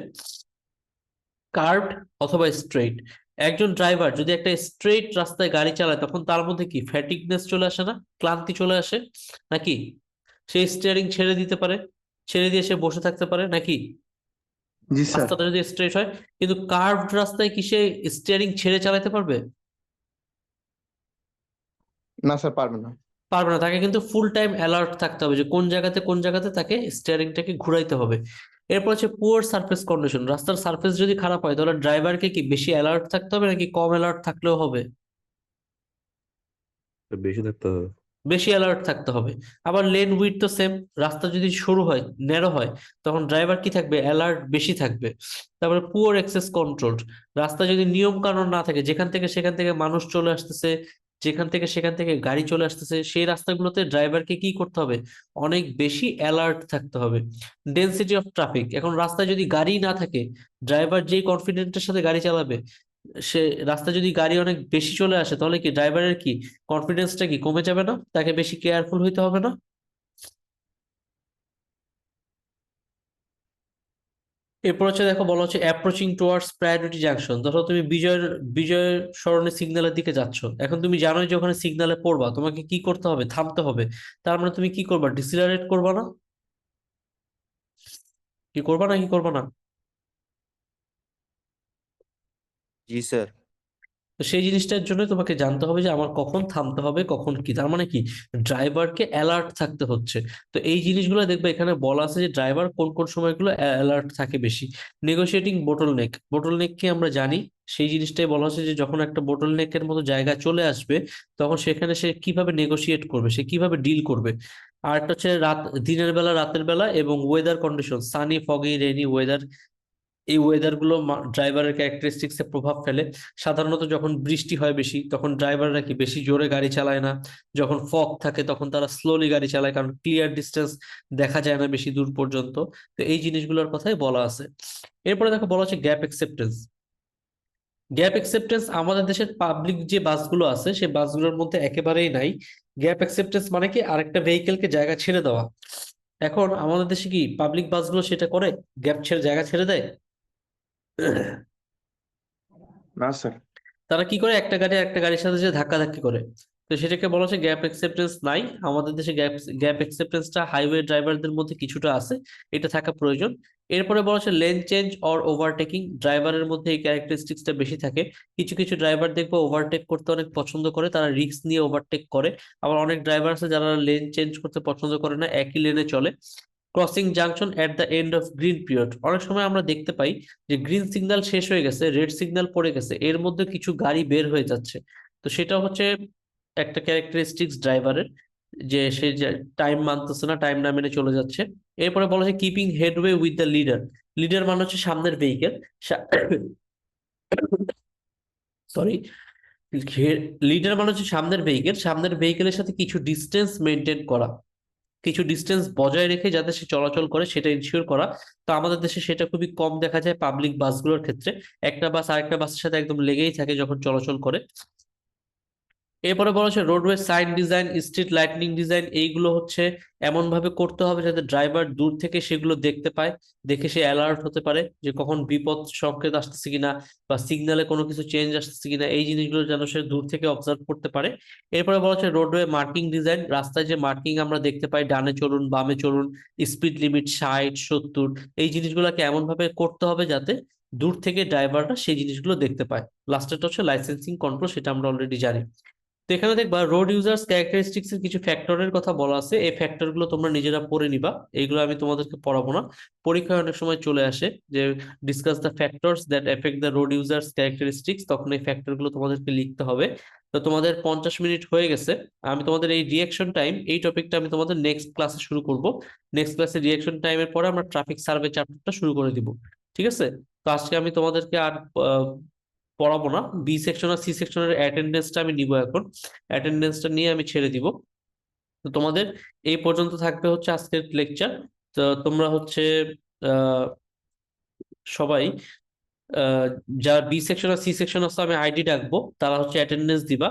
কার্ভড অথবা স্ট্রেইট। একজন ড্রাইভার যদি একটা স্ট্রেইট রাস্তায় গাড়ি চালায় তখন তার মধ্যে কি ফ্যাটিকনেস চলে আসে না, ক্লান্তি চলে আসে নাকি? সে স্টিয়ারিং ছেড়ে দিতে পারে, ছেড়ে দিয়ে সে বসে থাকতে পারে নাকি, জি স্যার। রাস্তাটা যদি স্ট্রেইট হয়। কিন্তু কার্ভড রাস্তায় কি সে স্টিয়ারিং ছেড়ে চালাতে পারবে? না স্যার, পারবে না। পারবে না। তাকে কিন্তু ফুল টাইম অ্যালার্ট থাকতে হবে যে কোন জায়গাতে তাকে স্টিয়ারিংটাকে ঘুরাইতে হবে। এরপর হচ্ছে পুয়ার সারফেস কন্ডিশন। রাস্তার সারফেস যদি খারাপ হয় তাহলে ড্রাইভারকে কি বেশি অ্যালার্ট থাকতে হবে নাকি কম অ্যালার্ট থাকলেও হবে? বেশি থাকতে হবে। বেশি অ্যালার্ট থাকতে হবে। আবার লেন উইডথ তো সেম। রাস্তা যদি সরু হয়, ন্যারো হয়, তখন ড্রাইভার কি থাকবে, অ্যালার্ট বেশি থাকবে। তারপরে পুয়ার অ্যাক্সেস কন্ট্রোল। রাস্তা যদি নিয়ম কানুন না থাকে, যেখান থেকে সেখান থেকে মানুষ চলে আসতেছে, যেখান থেকে সেখান থেকে গাড়ি চলে আসতেছে, সেই রাস্তাগুলোতে ড্রাইভারকে কি করতে হবে, অনেক বেশি অ্যালার্ট থাকতে হবে। Density of traffic. এখন রাস্তায় যদি গাড়ি না থাকে, ড্রাইভার যেই কনফিডেন্টের সাথে গাড়ি চালাবে, সে রাস্তায় যদি গাড়ি অনেক বেশি চলে আসে তাহলে কি ড্রাইভারের কি কনফিডেন্সটা কি কমে যাবে না? তাকে বেশি কেয়ারফুল হইতে হবে না? এরপর হচ্ছে দেখো বলা হচ্ছে অ্যাপ্রোচিং টুয়ার্ডস প্রায়োরিটি জাংশন। ধরো তুমি বিজয় সরণি সিগন্যালের দিকে যাচ্ছ, এখন তুমি জানোই যে ওখানে সিগন্যালে পড়বা, তোমাকে কি করতে হবে, থামতে হবে। তার মানে তুমি কি করবা, ডিসিলারেট করবা না? কি করবা না, কি করবা না? জি স্যার। তো সেই জিনিসটার জন্য তোমাকে জানতে হবে যে আমার কখন থামতে হবে, কখন কি। তার মানে কি ড্রাইভারকে অ্যালার্ট থাকতে হচ্ছে। তো এই জিনিসগুলো দেখবে এখানে বলা আছে যে ড্রাইভার কোন কোন সময়গুলো অ্যালার্ট থাকে বেশি। নেগোশিয়েটিং বোটলনেক। বোটলনেককে আমরা জানি, সেই জিনিসটাই বলা হচ্ছে যে যখন একটা বোটলনেকের মতো জায়গা চলে আসবে তখন সেখানে সে কিভাবে নেগোশিয়েট করবে, সে কিভাবে ডিল করবে। আর একটা হচ্ছে দিনের বেলা, রাতের বেলা এবং weather condition, sunny, foggy, rainy weather. এই ওয়েদার গুলো ড্রাইভারের ক্যারেক্টারিস্টিক্স এ প্রভাব ফেলে। সাধারণত যখন বৃষ্টি হয় বেশি তখন ড্রাইভাররা কি বেশি জোরে গাড়ি চালায় না। যখন ফগ থাকে তখন তারা স্লোলি গাড়ি চালায়, কারণ ক্লিয়ার ডিস্টেন্স দেখা যায় না বেশি দূর পর্যন্ত। তো এই জিনিসগুলোর কথাই বলা আছে। এরপরে দেখো বলা হচ্ছে গ্যাপ অ্যাকসেপ্টেন্স। গ্যাপ অ্যাকসেপ্টেন্স আমাদের দেশের পাবলিক যে বাসগুলো আছে সেই বাসগুলোর মধ্যে একেবারেই নাই। গ্যাপ অ্যাকসেপ্টেন্স মানে কি আরেকটা ভেহিকেলকে জায়গা ছেড়ে দেওয়া। এখন আমাদের দেশে কি পাবলিক বাসগুলো সেটা করে, গ্যাপ ছেড়ে জায়গা ছেড়ে দেয়? না স্যার। তারা কি করে, একটা গাড়ি একটা গাড়ির সাথে যে ধাক্কাধাক্কি করে। তো সেটাকে বলা হচ্ছে গ্যাপ অ্যাকসেপ্টেন্স নাই। আমাদের দেশে গ্যাপ অ্যাকসেপ্টেন্সটা হাইওয়ে ড্রাইভারদের মধ্যে কিছুটা আছে, এটা থাকা প্রয়োজন। এরপরে বলা হচ্ছে লেন চেঞ্জ অর ওভারটেকিং। ড্রাইভারের মধ্যে এই ক্যারেক্টারিস্টিক্সটা বেশি থাকে। কিছু কিছু ড্রাইভার দেখবো ওভারটেক করতে অনেক পছন্দ করে, তারা রিস্ক নিয়ে ওভারটেক করে। আবার অনেক ড্রাইভার আছে যারা লেন চেঞ্জ করতে পছন্দ করে না, একই লেনে চলে। Crossing junction at the end of green period. অনেক সময় আমরা দেখতে পাই যে গ্রিন সিগন্যাল শেষ হয়ে গেছে, রেড সিগন্যাল পড়ে গেছে, এর মধ্যে কিছু গাড়ি বের হয়ে যাচ্ছে। তো সেটা হচ্ছে একটা ক্যারেক্টারিস্টিক্স ড্রাইভারের। যে সে টাইম মানতেছে না, টাইম না মেনে চলে যাচ্ছে। এরপরে বলা হচ্ছে keeping Headway with the leader. Leader মানে হচ্ছে সামনের ভেহিকেল, সরি, লিডার মানে হচ্ছে সামনের ভেহিকেল, সামনের ভেহিকেলের সাথে কিছু ডিস্টেন্স মেনটেন করা, কিছু ডিস্টেন্স বজায় রেখে যাতে সে চলাচল করে সেটা ইনশিওর করা। তো আমাদের দেশে সেটা খুবই কম দেখা যায় পাবলিক বাসগুলোর ক্ষেত্রে, একটা বাস আরেকটা বাসের সাথে একদম লেগেই থাকে যখন চলাচল করে। এরপরে বলা হচ্ছে roadway sign design, street lightning design, এইগুলো হচ্ছে এমন ভাবে করতে হবে যাতে ড্রাইভার দূর থেকে সেগুলো দেখতে পায়, দেখে সে অ্যালার্ট হতে পারে যে কখন বিপদ সংকেত আসতেছে কিনা বা সিগন্যালে কোনো কিছু চেঞ্জ আসতেছে কিনা, এই জিনিসগুলো যেন সে দূর থেকে অবজার্ভ করতে পারে। এরপরে বলা হচ্ছে রোডওয়ে মার্কিং ডিজাইন, রাস্তায় যে মার্কিং আমরা দেখতে পাই, ডানে চলুন বামে চলুন, স্পিড লিমিট 60 70, এই জিনিসগুলোকে এমন ভাবে করতে হবে যাতে দূর থেকে ড্রাইভাররা সেই জিনিসগুলো দেখতে পায়। লাস্টেরটা হচ্ছে লাইসেন্সিং কন্ট্রোল, সেটা আমরা অলরেডি জানি। তো এখানে দেখবা রোড ইউজার্স ক্যারেক্টারিস্টিক্স এর কিছু ফ্যাক্টরের কথা বলা আছে, এই ফ্যাক্টর গুলো তোমরা নিজেরা পড়ে নিবা, এইগুলো আমি তোমাদেরকে পড়াবো না। পরীক্ষায় অনেক সময় চলে আসে যে discuss the factors that effect the road users characteristics, তখন এই ফ্যাক্টর গুলো তোমাদেরকে লিখতে হবে। তো তোমাদের 50 মিনিট হয়ে গেছে। আমি তোমাদের এই রিঅ্যাকশন টাইম, এই টপিকটা আমি তোমাদের নেক্সট ক্লাসে শুরু করব। নেক্সট ক্লাসে রিঅ্যাকশন টাইমের পরে আমরা ট্রাফিক সার্ভে চ্যাপ্টারটা শুরু করে দিব, ঠিক আছে? তো আজকে আমি তোমাদেরকে আর পড়াবো না। বি সেকশন আর সি সেকশনের অ্যাটেন্ডেন্সটা আমি নিব এখন, অ্যাটেন্ডেন্সটা নিয়ে আমি ছেড়ে দিব। তো তোমাদের এই পর্যন্ত থাকবে হচ্ছে আজকের লেকচার। তো তোমরা হচ্ছে আহ সবাই আহ যারা বি সেকশন আর সি সেকশন আছে আমি আইডি ডাকবো, তারা হচ্ছে অ্যাটেন্ডেন্স দিবা।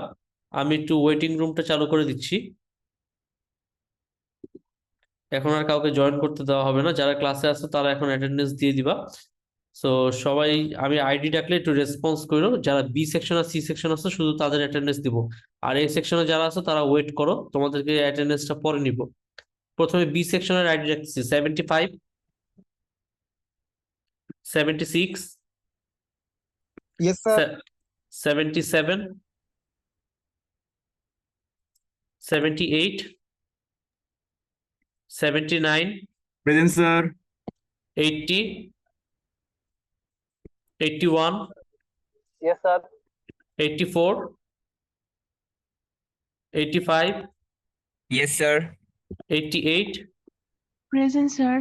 আমি একটু ওয়েটিং রুমটা চালু করে দিচ্ছি, এখন আর কাউকে জয়েন করতে দেওয়া হবে না, যারা ক্লাসে আছে তারা এখন অ্যাটেন্ডেন্স দিয়ে দিবা। সো সবাই, আমি আইডি ডাকলে একটু রেসপন্স করো, যারা বি সেকশন আর সি সেকশন আছে শুধু তাদের অ্যাটেন্ডেন্স দিব, আর এই সেকশনে যারা আছে তারা ওয়েট করো, তোমাদেরকে অ্যাটেন্ডেন্সটা পরে নিব। প্রথমে বি সেকশনের আইডি রাখছি 75, 76, Yes, sir. 77, 78, 79, Present, sir. 80, 81, Yes, sir. 84, 85, Yes, sir. 88, Present, sir.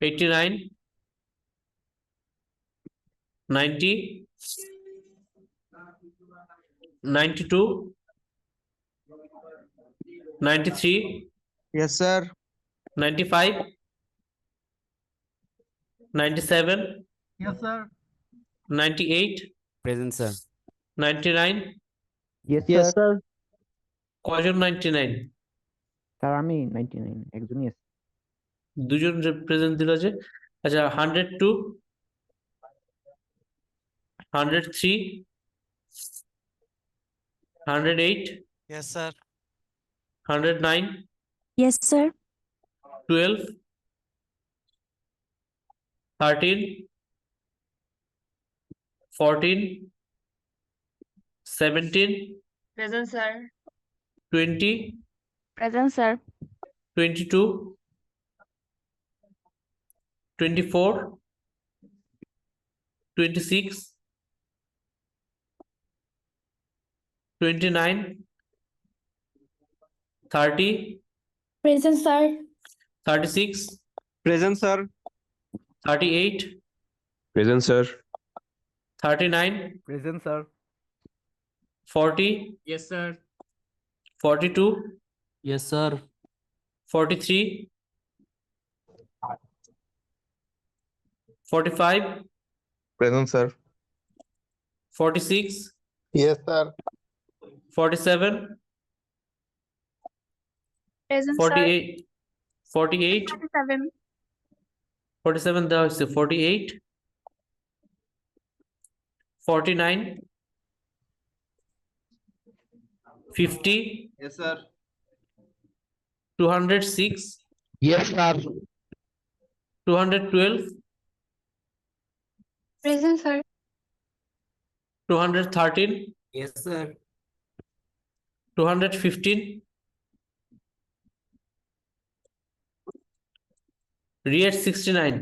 89, 90, 92, 93, Yes, sir. 95, 97, Yes, sir. 98, Present, sir. 99, Yes, sir. কয়জন 99? স্যার আমি 99 একজনই আছে। দুজন প্রেজেন্ট দিল যে। আচ্ছা 102, 103, 108, Yes, sir. 109, Yes, sir. 12, 13, 14, 17, Present, sir. 20, Present, sir. 22, 24, 26, 29, 30, Present, sir. 36, Present, sir. 38, Present, sir. 39, Present, sir. 40, Yes, sir. 42, Yes, sir. 43, 45, Present, sir. 46, Yes, sir. 47, Present, 48, 48, 47. 47 দেওয়া হয়েছে, 48, 49, 50, Yes, sir. 206, Yes, sir. 212, Present, sir. 213, Yes, sir. 215, Rear 69।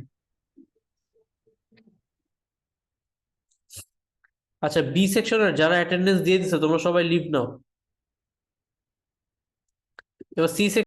আচ্ছা B সেকশনের যারা attendance দিয়ে দিছে তোমরা সবাই leave নাও। এবার সি